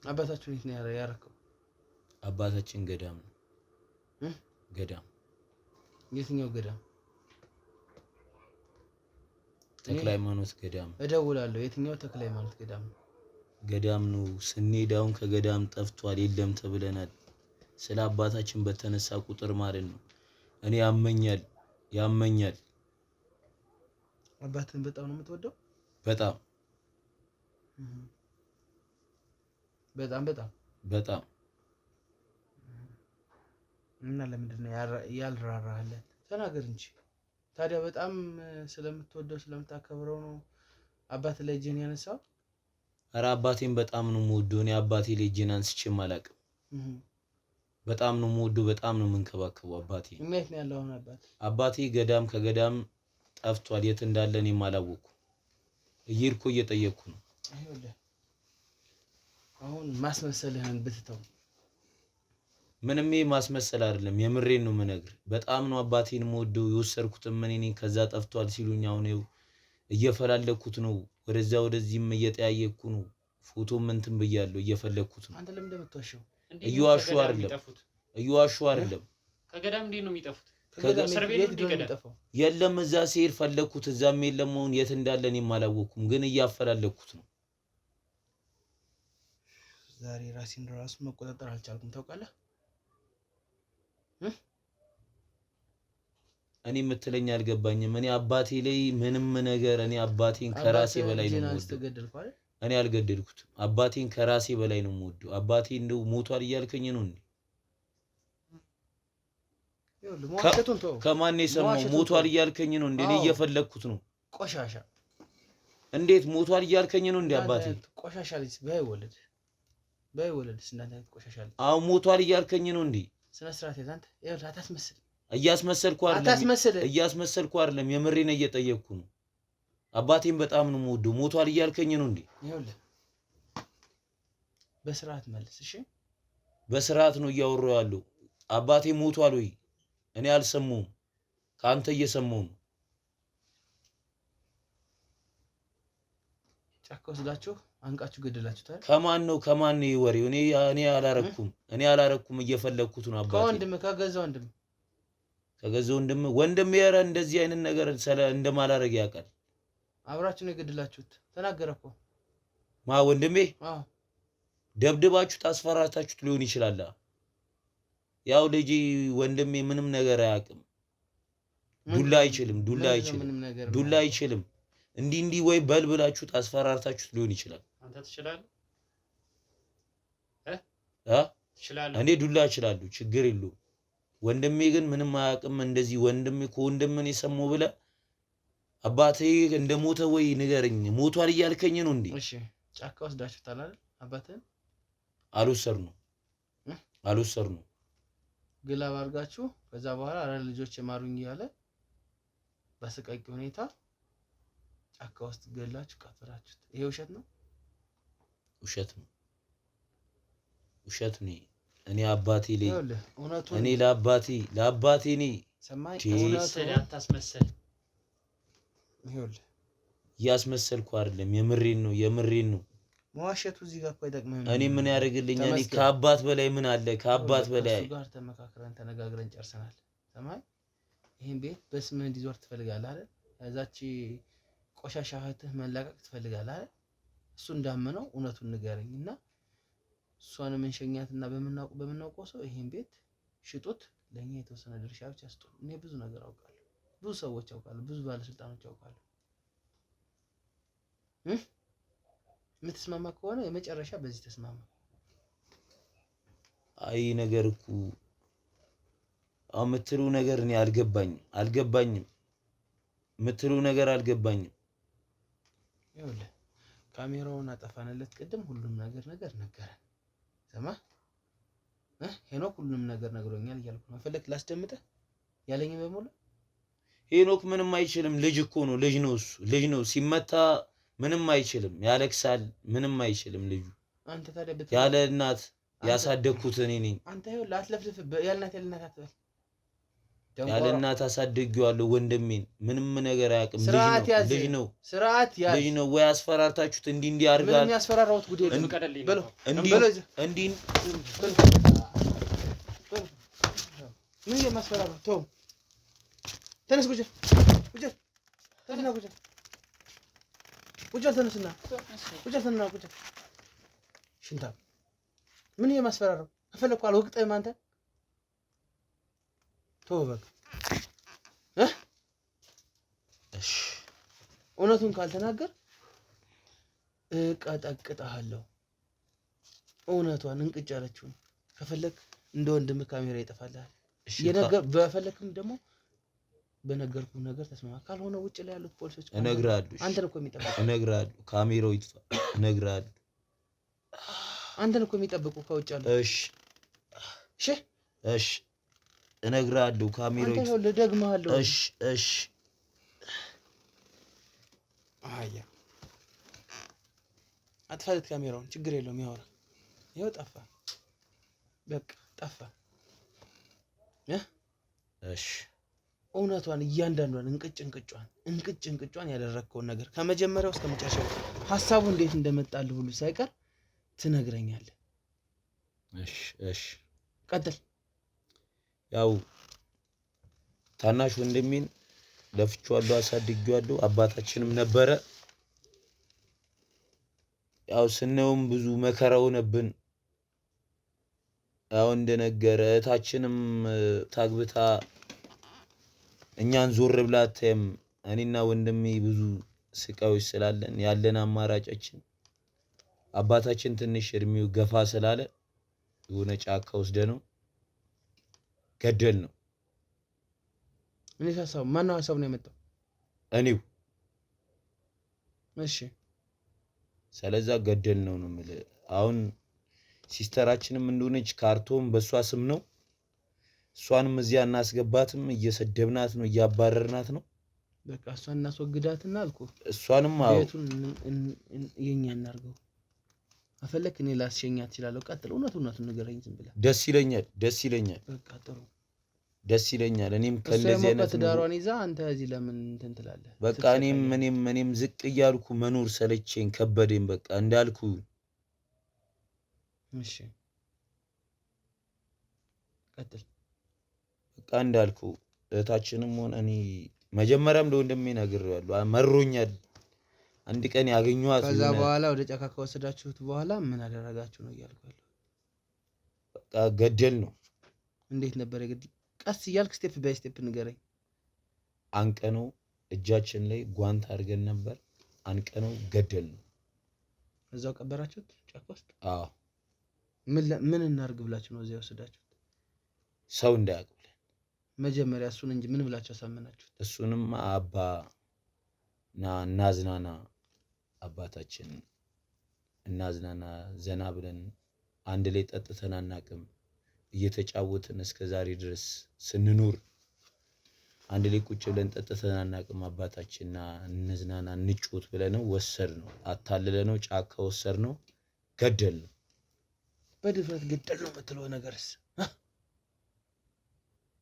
አባታችሁ የት ነው ያረከው? አባታችን ገዳም ነው። ገዳም። የትኛው ገዳም? ተክለ ሃይማኖት ገዳም። እደውላለሁ። የትኛው ተክለ ሃይማኖት ገዳም ነው? ገዳም ነው። ስንሄድ አሁን ከገዳም ጠፍቷል የለም ተብለናል። ስለ አባታችን በተነሳ ቁጥር ማለት ነው እኔ ያመኛል። አባትን በጣም ነው የምትወደው? በጣም በጣም በጣም በጣም። እና ለምንድን ነው ያልራራህለት? ተናገር እንጂ ታዲያ። በጣም ስለምትወደው ስለምታከብረው ነው አባት ላይ እጅህን ያነሳው? ኧረ አባቴን በጣም ነው የምወደው። እኔ አባቴ ላይ እጄን አንስቼም አላውቅም። በጣም ነው የምወደው፣ በጣም ነው የምንከባከበው አባቴ። እንዴት ነው ያለው አሁን አባቴ? ገዳም ከገዳም ጠፍቷል። የት እንዳለ እኔም አላወኩም። እየሄድኩ እየጠየቅኩ ነው። አይወልህ አሁን ማስመሰልህን ብትተው። ምንም ማስመሰል አይደለም፣ የምሬን ነው የምነግርህ። በጣም ነው አባቴን የምወደው። የወሰድኩትም እኔ ነኝ። ከዛ ጠፍቷል ሲሉኝ አሁን ይኸው እየፈላለኩት ነው። ወደዚህም እየጠያየቅኩ ነው። ፎቶም እንትን ብያለሁ፣ እየፈለኩት ነው። አንተ ለምን እንደምትዋሸው? እየዋሹ አይደለም። ከገዳም እንዴት ነው የሚጠፉት? ከገዳም የት ነው የሚጠፋው? የለም እዛ ሲሄድ ፈለኩት፣ እዛም የለም። አሁን የት እንዳለ እኔም አላወኩም፣ ግን እያፈላለኩት ነው። ዛሬ ራሴን ራሱ መቆጣጠር አልቻልኩም ታውቃለህ። እኔ የምትለኝ አልገባኝም። እኔ አባቴ ላይ ምንም ነገር እኔ አባቴን ከራሴ በላይ ነው የምወደው። እኔ አልገደልኩትም። አባቴን ከራሴ በላይ ነው የምወደው። አባቴ እንደው ሞቷል እያልከኝ ነው እንዴ? ከማን የሰማው? ሞቷል እያልከኝ ነው እንዴ? እኔ እየፈለኩት ነው። ቆሻሻ እንዴት ሞቷል እያልከኝ ነው እንዴ? አባቴ ቆሻሻ ልጅ ባይወለድ ስናንተ ቆሻሻ ልጅ አሁን ሞቷል እያልከኝ ነው እንዴ? ስነ ስርዓት ያዛንተ ይኸውልህ አታስመስል እያስመሰልኩ አይደለም የምሬን እየጠየቅኩ ነው አባቴን በጣም ነው የምወደው ሞቷል እያልከኝ ነው እንዴ ይኸውልህ በስርዓት መልስ እሺ በስርዓት ነው እያወራሁ ያለው አባቴ ሞቷል ወይ እኔ አልሰማሁም ካንተ እየሰማሁ ነው ጫካ ወስዳችሁ አንቃችሁ ገደላችሁታል ከማን ነው ይወሬው እኔ አላረኩም እየፈለኩት ነው አባቴ ከገዛው ወንድም ያረ እንደዚህ አይነት ነገር እንደማላረግ ያውቃል አብራችሁ ነው ገደላችሁት ተናገረኮ ወንድሜ ደብድባችሁ ታስፈራራታችሁት ሊሆን ይችላል ያው ልጅ ወንድሜ ምንም ነገር አያውቅም ዱላ አይችልም እንዲ ወይ በልብላችሁ ታስፈራራታችሁት ሊሆን ይችላል አንተ ትችላለህ ትችላለህ እኔ ዱላ እችላለሁ ችግር የለውም ወንድሜ ግን ምንም አያውቅም እንደዚህ ወንድሜ ከወንድምን የሰማው ብለ አባቴ እንደሞተ ወይ ንገረኝ ሞቷል እያልከኝ ነው እንዴ እሺ ጫካ ወስዳችሁታል አይደል አባቴን አልወሰድነው ግላብ አድርጋችሁ ከዛ በኋላ አረ ልጆች የማሩኝ ያለ በስቃቂ ሁኔታ ጫካ ውስጥ ገላችሁ ቀበራችሁት ይሄ ውሸት ነው እኔ አባቴ ላይ እኔ ለአባቴ እኔ ሰማይ እውነቱ አታስመስል ይኸውልህ ያስመሰልኩ አይደለም የምሬን ነው መዋሸቱ እዚህ ጋር እኮ አይጠቅምህም እኔ ምን ያደርግልኛል እኔ ከአባት በላይ ምን አለ ከአባት በላይ እሱ ጋር ተነጋግረን ጨርሰናል ሰማይ ይሄን ቤት በስምህ እንዲዞር ትፈልጋለህ አይደል ያዛቺ ቆሻሻ እህትህ መላቀቅ ትፈልጋለህ አይደል እሱ እንዳመነው እውነቱን ንገረኝና እሷን መንሸኛትና በመናውቀው ሰው ይሄን ቤት ሽጡት ለኛ የተወሰነ ድርሻ ብቻ ስጡ እኔ ብዙ ነገር አውቃለሁ ብዙ ሰዎች አውቃለሁ ብዙ ባለስልጣኖች አውቃለሁ የምትስማማ ከሆነ የመጨረሻ በዚህ ተስማማ አይ ነገር እኮ አመትሩ ነገር እኔ አልገባኝም ምትሩ ነገር አልገባኝም ይኸውልህ ካሜራውን አጠፋንለት ቅድም ሁሉም ነገር ነገረን ሰማ ሄኖክ ሁሉም ነገር ነግሮኛል እያልኩ ነው ፈለክ ላስደምጠህ ያለኝ በሙሉ ሄኖክ ምንም አይችልም ልጅ እኮ ነው ልጅ ነው ሲመታ ምንም አይችልም ያለክሳል ምንም አይችልም ልጁ አንተ ታዲያ ያለ እናት ያሳደግኩት እኔ ነኝ አንተ ይኸውልህ አትለፍልፍ ያለ እናት አትበል ያለ እናት አሳድጌዋለሁ ወንድሜን ምንም ነገር አያውቅም ልጅ ነው ወይ አስፈራርታችሁት እንዲ አርጋ ምን ያስፈራራውት ጉዴ በለው እንዲ ምን የማስፈራራው ተው ተነስ ጉጀ ተነስና ሽንታ ምን የማስፈራራው ከፈለኩ አልወቅጠህም አንተ ተወበቅ እሺ እውነቱን ካልተናገር እቀጠቅጥሃለሁ እውነቷን እንቅጭ አለችው ከፈለክ እንደ ወንድም ካሜራ ይጠፋልሃል በፈለክም ደግሞ በነገርኩ ነገር ተስማማ ካልሆነ ውጭ ላይ ያሉት ፖሊሶች እነግራለሁ አንተን እኮ የሚጠብቁ እነግራለሁ ካሜራው ይጥፋ እነግራለሁ አንተን እኮ የሚጠብቁ ከውጭ ያሉት እሺ እነግራለሁ ካሜራው ይጥፋ አንተ ደግመሃለሁ እሺ አያ አጥፋት ካሜራውን ችግር የለውም ያወራ ይኸው ጠፋ በቃ ጠፋ እሺ እውነቷን እያንዳንዷን እንቅጭ ያደረከውን ነገር ከመጀመሪያው እስከ መጨረሻው ሐሳቡ እንዴት እንደመጣልህ ሁሉ ሳይቀር ትነግረኛለህ እሺ ቀጥል ያው ታናሽ ወንድሜን ለፍቼዋለሁ አሳድጌዋለሁ አባታችንም ነበረ ያው ስነውም ብዙ መከራው ነብን ያው እንደነገረ እታችንም ታግብታ እኛን ዞር ብላተም እኔና ወንድሜ ብዙ ስቃዮች ስላለን ያለን አማራጫችን አባታችን ትንሽ እድሜው ገፋ ስላለ የሆነ ጫካ ወስደነው ገደል ነው እኔ ሐሳብ ማነው ሐሳብ ነው የመጣው እኔው እሺ ስለዛ ገደል ነው የምልህ አሁን ሲስተራችንም እንደሆነች ካርቶን በሷ ስም ነው እሷንም እዚያ እናስገባትም እየሰደብናት ነው እያባረርናት ነው በቃ እሷን እናስወግዳትና አልኩ እሷንም ቤቱን የኛ እናርገው አፈለክ እኔ ላስሸኛት ይችላል ቀጥል እውነቱን ንገረኝ ዝም ብለህ ደስ ይለኛል በቃ ጥሩ ደስ ይለኛል እኔም ከእንደዚህ አይነት ትዳሯን ይዛ አንተ እዚህ ለምን እንትን ትላለህ በቃ እኔም ዝቅ እያልኩ መኖር ሰለቸኝ ከበደኝ በቃ እንዳልኩ እሺ ቀጥል በቃ እንዳልኩ እህታችንም ሆነ እኔ መጀመሪያም ለወንድሜ ነግሬዋለሁ መሮኛል አንድ ቀን ያገኘኋት ከዛ በኋላ ወደ ጫካ ከወሰዳችሁት በኋላ ምን አደረጋችሁ ነው ያልኩት በቃ ገደል ነው እንዴት ነበር የግድ ቀስ ይያልክ ስቴፕ ባይ ስቴፕ ንገረኝ አንቀነው እጃችን ላይ ጓንት አድርገን ነበር አንቀነው ገደል ነው እዛው ቀበራችሁት ጫካ ውስጥ አዎ ምን እናርግ ብላችሁ ነው እዚያ ወሰዳችሁት ሰው እንዳያውቅ መጀመሪያ እሱን እንጂ ምን ብላችሁ አሳመናችሁት እሱንም አባ እናዝናና አባታችን እናዝናና ዘና ብለን አንድ ላይ ጠጥተን አናቅም እየተጫወትን እስከ ዛሬ ድረስ ስንኖር አንድ ላይ ቁጭ ብለን ጠጥተን አናቅም አባታችንና እንዝናና እንጫወት ብለነው ወሰድነው አታለለነው ጫካ ወሰድነው ገደልነው በድፍረት ገደል ነው የምትለው ነገርስ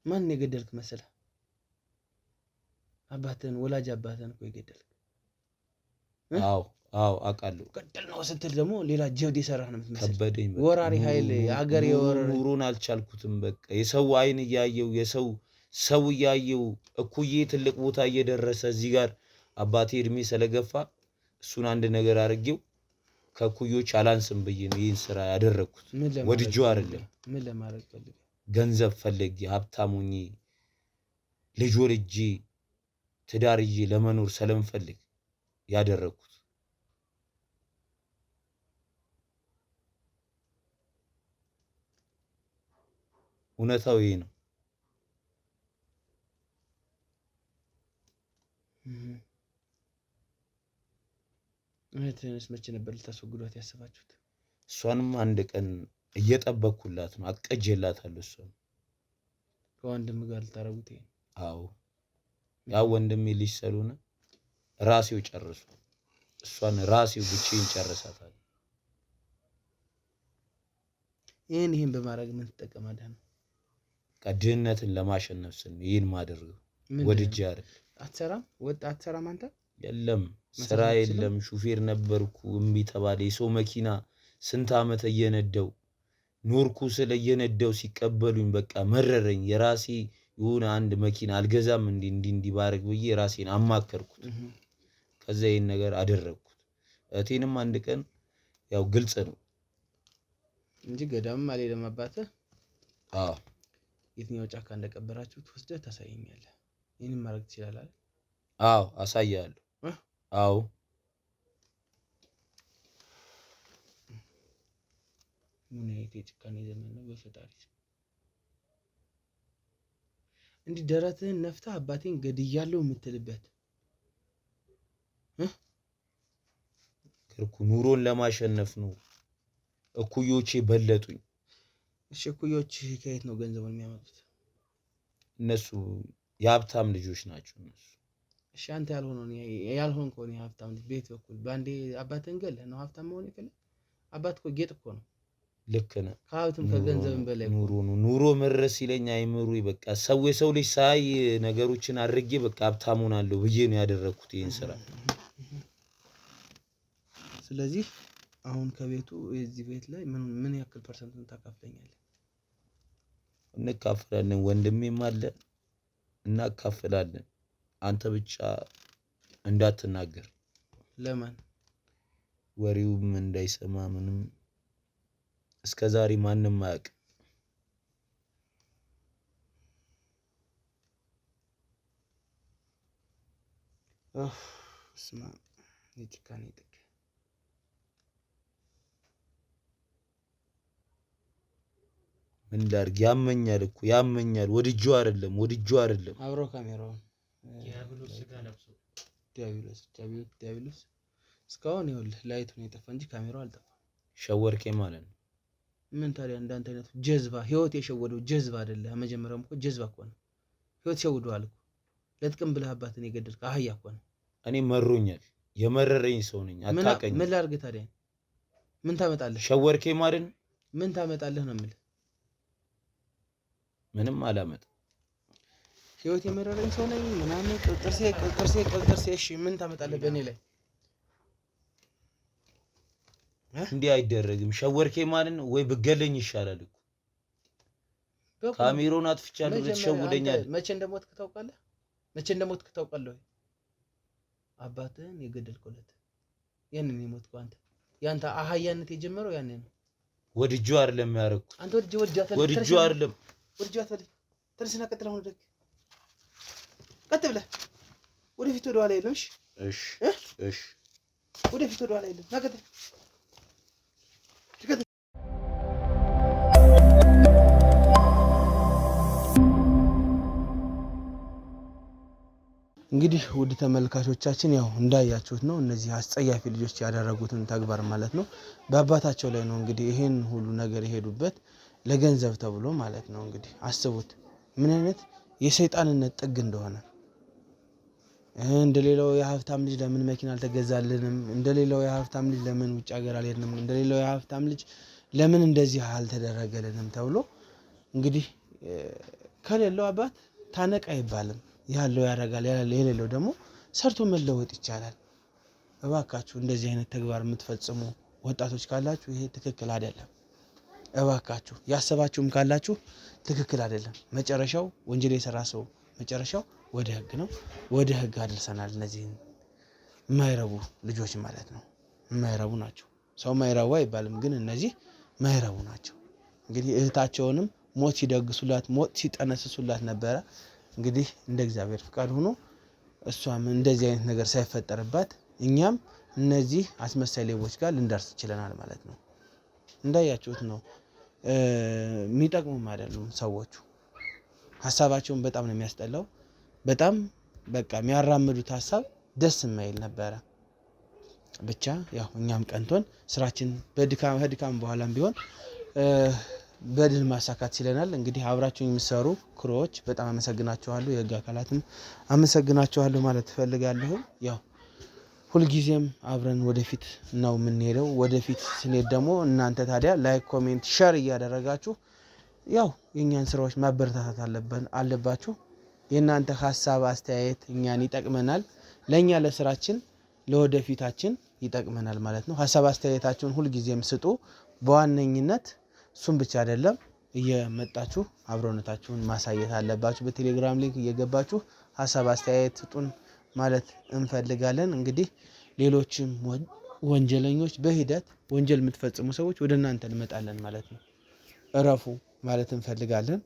ማን የገደልክ መሰለህ አባተን ወላጅ አባተን እኮ የገደልክ አዎ አውቃለሁ ገደል ነው ስትል ደግሞ ሌላ ጀብድ የሰራህ ነው የምትመስለው ከበደኝ ወራሪ ኃይል አገር የወረረ ኑሮን አልቻልኩትም በቃ የሰው አይን ያየው ሰው ያየው እኩዬ ትልቅ ቦታ እየደረሰ እዚህ ጋር አባቴ እድሜ ስለገፋ እሱን አንድ ነገር አድርጌው ከኩዮች አላንስም ብዬ ነው ይሄን ስራ ያደረኩት ወድጆ አይደለም ምን ለማድረግ ፈልገህ ገንዘብ ፈልጌ ሀብታሙኝ ልጅ ወልጄ ትዳር ይዤ ለመኖር ስለምፈልግ ያደረኩት እውነታው ይሄ ነው እህትህንስ መቼ ነበር ልታስወግዷት ያሰባችሁት እሷንም አንድ ቀን እየጠበቅኩላት ነው አቀጀላታለሁ እሷን ከወንድም ጋር ልታረጉት ይሄ አዎ ያው ወንድሜ ልጅ ስለሆነ ራሴው ጨርሱ እሷን ራሴው ብቻዬን ጨርሳታለሁ ይሄን በማድረግ ምን ትጠቀማለህ ነው ድህነትን ለማሸነፍ ስል ይሄን ማድረግ ወድጄ አይደል አትሰራም ወጣ አትሰራም አንተ የለም ስራ የለም ሹፌር ነበርኩ እምቢ ተባለ የሰው መኪና ስንት አመት እየነዳው ኖርኩ ስለ እየነዳው ሲቀበሉኝ በቃ መረረኝ የራሴ የሆነ አንድ መኪና አልገዛም እንዲ ባረግ ብዬ ራሴን አማከርኩት ከዛ ይሄን ነገር አደረኩት እቴንም አንድ ቀን ያው ግልጽ ነው እንጂ ገዳም አልሄደም አባትህ አዎ የትኛው ጫካ እንደቀበራችሁት ወስደህ ታሳየኛለህ ይሄን ማድረግ ትችላለህ አዎ አሳያለሁ አዎ ምን የጭካኔ ዘመን ነው በፈጣሪ እንዲህ ደረትህን ነፍተህ አባቴን ገድያለሁ የምትልበት ከርኩ ኑሮን ለማሸነፍ ነው እኩዮቼ በለጡኝ እሺ እኩዮች ከየት ነው ገንዘቡን የሚያመጡት እነሱ የሀብታም ልጆች ናቸው እነሱ እሺ አንተ ያልሆንከው ነው የሀብታም ልጅ ቤት በኩል ባንዴ አባትን ገለህ ነው ሀብታም መሆን ይፈልግ አባት እኮ ጌጥ እኮ ነው ልክ ነህ ከሀብትም ከገንዘብም በላይ ኑሮ መረስ ይለኛ አይምሩ በቃ የሰው ልጅ ሳይ ነገሮችን አድርጌ በቃ ሀብታም ሆናለሁ ብዬ ነው ያደረኩት ይሄን ስራ ስለዚህ አሁን ከቤቱ እዚህ ቤት ላይ ምን ያክል ፐርሰንቱን ታካፍለኛለህ እንካፈላለን ወንድሜም አለ እናካፍላለን አንተ ብቻ እንዳትናገር ለማን ወሬውም እንዳይሰማ ምንም እስከዛሬ ማንንም ማያውቅ ስማ የጭካኔ ጥግ ምን ላድርግ ያመኛል እኮ ያመኛል ወድጆ አይደለም አብሮ ካሜራውን ዲያብሎስ ስጋ ለብሶ ዲያብሎስ እስካሁን ይኸውልህ ላይቱ ነው የጠፋ እንጂ ካሜራው አልጠፋም ሸወርኬ ማለት ነው ምን ታዲያ እንዳንተ አይነት ጀዝባ ህይወት የሸወደው ጀዝባ አይደለ? መጀመሪያውም እኮ ጀዝባ እኮ ነው። ህይወት ሸውደዋል እኮ ለጥቅም ብለህ አባትን የገደልክ አህያ እኮ ነው። እኔ መሮኛል፣ የመረረኝ ሰው ነኝ። አታውቀኝ። ምን ላድርግ ታዲያ? ምን ታመጣለህ? ሸወርኬ ማርን ምን ታመጣለህ ነው የምልህ። ምንም አላመጣም። ህይወት የመረረኝ ሰው ነኝ ምናምን ጥርሴ እሺ ምን ታመጣለህ በእኔ ላይ? እንዲህ አይደረግም። ሸወርኬ ማልን ወይ ብገለኝ ይሻላል እኮ። ካሜራውን አጥፍቻለሁ ልትሸውደኛል። መቼ እንደሞትክ ታውቃለህ? አባትህን የገደልኩለት ያንን የሞትከው አንተ። ያንተ አህያነት የጀመረው ያኔ ነው። ወድጆ አይደለም ያደረኩት። አንተ ወድጆ አይደለም። ተነስና ቀጥል። አሁን ደግ ቀጥ ብለህ ወደፊት ወደ ኋላ የለም። እሺ ወደፊት ወደ ኋላ የለም። ናቀጥ እንግዲህ ውድ ተመልካቾቻችን ያው እንዳያችሁት ነው እነዚህ አስጸያፊ ልጆች ያደረጉትን ተግባር ማለት ነው። በአባታቸው ላይ ነው እንግዲህ ይሄን ሁሉ ነገር የሄዱበት ለገንዘብ ተብሎ ማለት ነው። እንግዲህ አስቡት ምን አይነት የሰይጣንነት ጥግ እንደሆነ። እንደሌላው የሀብታም ልጅ ለምን መኪና አልተገዛልንም? እንደሌላው የሀብታም ልጅ ለምን ውጭ ሀገር አልሄድንም? እንደሌላው የሀብታም ልጅ ለምን እንደዚህ አልተደረገልንም ተብሎ እንግዲህ ከሌለው አባት ታነቃ አይባልም። ያለው ያረጋል፣ የሌለው ደግሞ ሰርቶ መለወጥ ይቻላል። እባካችሁ እንደዚህ አይነት ተግባር የምትፈጽሙ ወጣቶች ካላችሁ ይሄ ትክክል አይደለም። እባካችሁ ያሰባችሁም ካላችሁ ትክክል አይደለም። መጨረሻው ወንጀል የሰራ ሰው መጨረሻው ወደ ህግ ነው። ወደ ህግ አድርሰናል። እነዚህ የማይረቡ ልጆች ማለት ነው። የማይረቡ ናቸው። ሰው ማይረቡ አይባልም፣ ግን እነዚህ ማይረቡ ናቸው። እንግዲህ እህታቸውንም ሞት ሲደግሱላት፣ ሞት ሲጠነስሱላት ነበረ። እንግዲህ እንደ እግዚአብሔር ፍቃድ ሆኖ እሷም እንደዚህ አይነት ነገር ሳይፈጠርባት እኛም እነዚህ አስመሳይ ሌቦች ጋር ልንደርስ ችለናል ማለት ነው። እንዳያችሁት ነው። የሚጠቅሙም አይደሉም ሰዎቹ። ሀሳባቸውን በጣም ነው የሚያስጠላው። በጣም በቃ የሚያራምዱት ሀሳብ ደስ የማይል ነበረ። ብቻ ያው እኛም ቀንቶን ስራችን በድካም በኋላም ቢሆን በድል ማሳካት ችለናል። እንግዲህ አብራችሁኝ የሚሰሩ ክሮዎች በጣም አመሰግናችኋለሁ። የህግ አካላትም አመሰግናችኋለሁ ማለት እፈልጋለሁ። ያው ሁልጊዜም አብረን ወደፊት ነው የምንሄደው። ወደፊት ስንሄድ ደግሞ እናንተ ታዲያ ላይክ፣ ኮሜንት፣ ሼር እያደረጋችሁ ያው የኛን ስራዎች ማበረታታት አለባችሁ። የእናንተ ሀሳብ አስተያየት እኛን ይጠቅመናል። ለኛ ለስራችን ለወደፊታችን ይጠቅመናል ማለት ነው። ሀሳብ አስተያየታችሁን ሁልጊዜም ስጡ። በዋነኝነት እሱም ብቻ አይደለም እየመጣችሁ አብሮነታችሁን ማሳየት አለባችሁ። በቴሌግራም ሊንክ እየገባችሁ ሀሳብ አስተያየት ስጡን ማለት እንፈልጋለን። እንግዲህ ሌሎችም ወንጀለኞች በሂደት ወንጀል የምትፈጽሙ ሰዎች ወደ እናንተ እንመጣለን ማለት ነው። እረፉ ማለት እንፈልጋለን።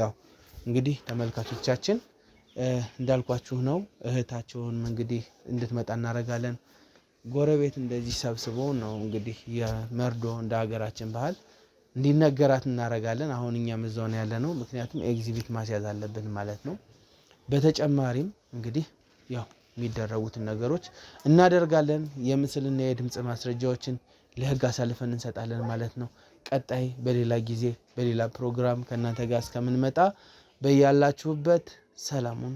ያው እንግዲህ ተመልካቾቻችን እንዳልኳችሁ ነው። እህታቸውን እንግዲህ እንድትመጣ እናደርጋለን። ጎረቤት እንደዚህ ሰብስበው ነው እንግዲህ የመርዶ እንደ ሀገራችን ባህል እንዲነገራት እናደርጋለን። አሁን እኛም እዛው ነው ያለነው፣ ምክንያቱም ኤግዚቢት ማስያዝ አለብን ማለት ነው። በተጨማሪም እንግዲህ ያው የሚደረጉትን ነገሮች እናደርጋለን። የምስልና የድምጽ ማስረጃዎችን ለህግ አሳልፈን እንሰጣለን ማለት ነው። ቀጣይ በሌላ ጊዜ በሌላ ፕሮግራም ከእናንተ ጋር እስከምንመጣ በያላችሁበት ሰላሙን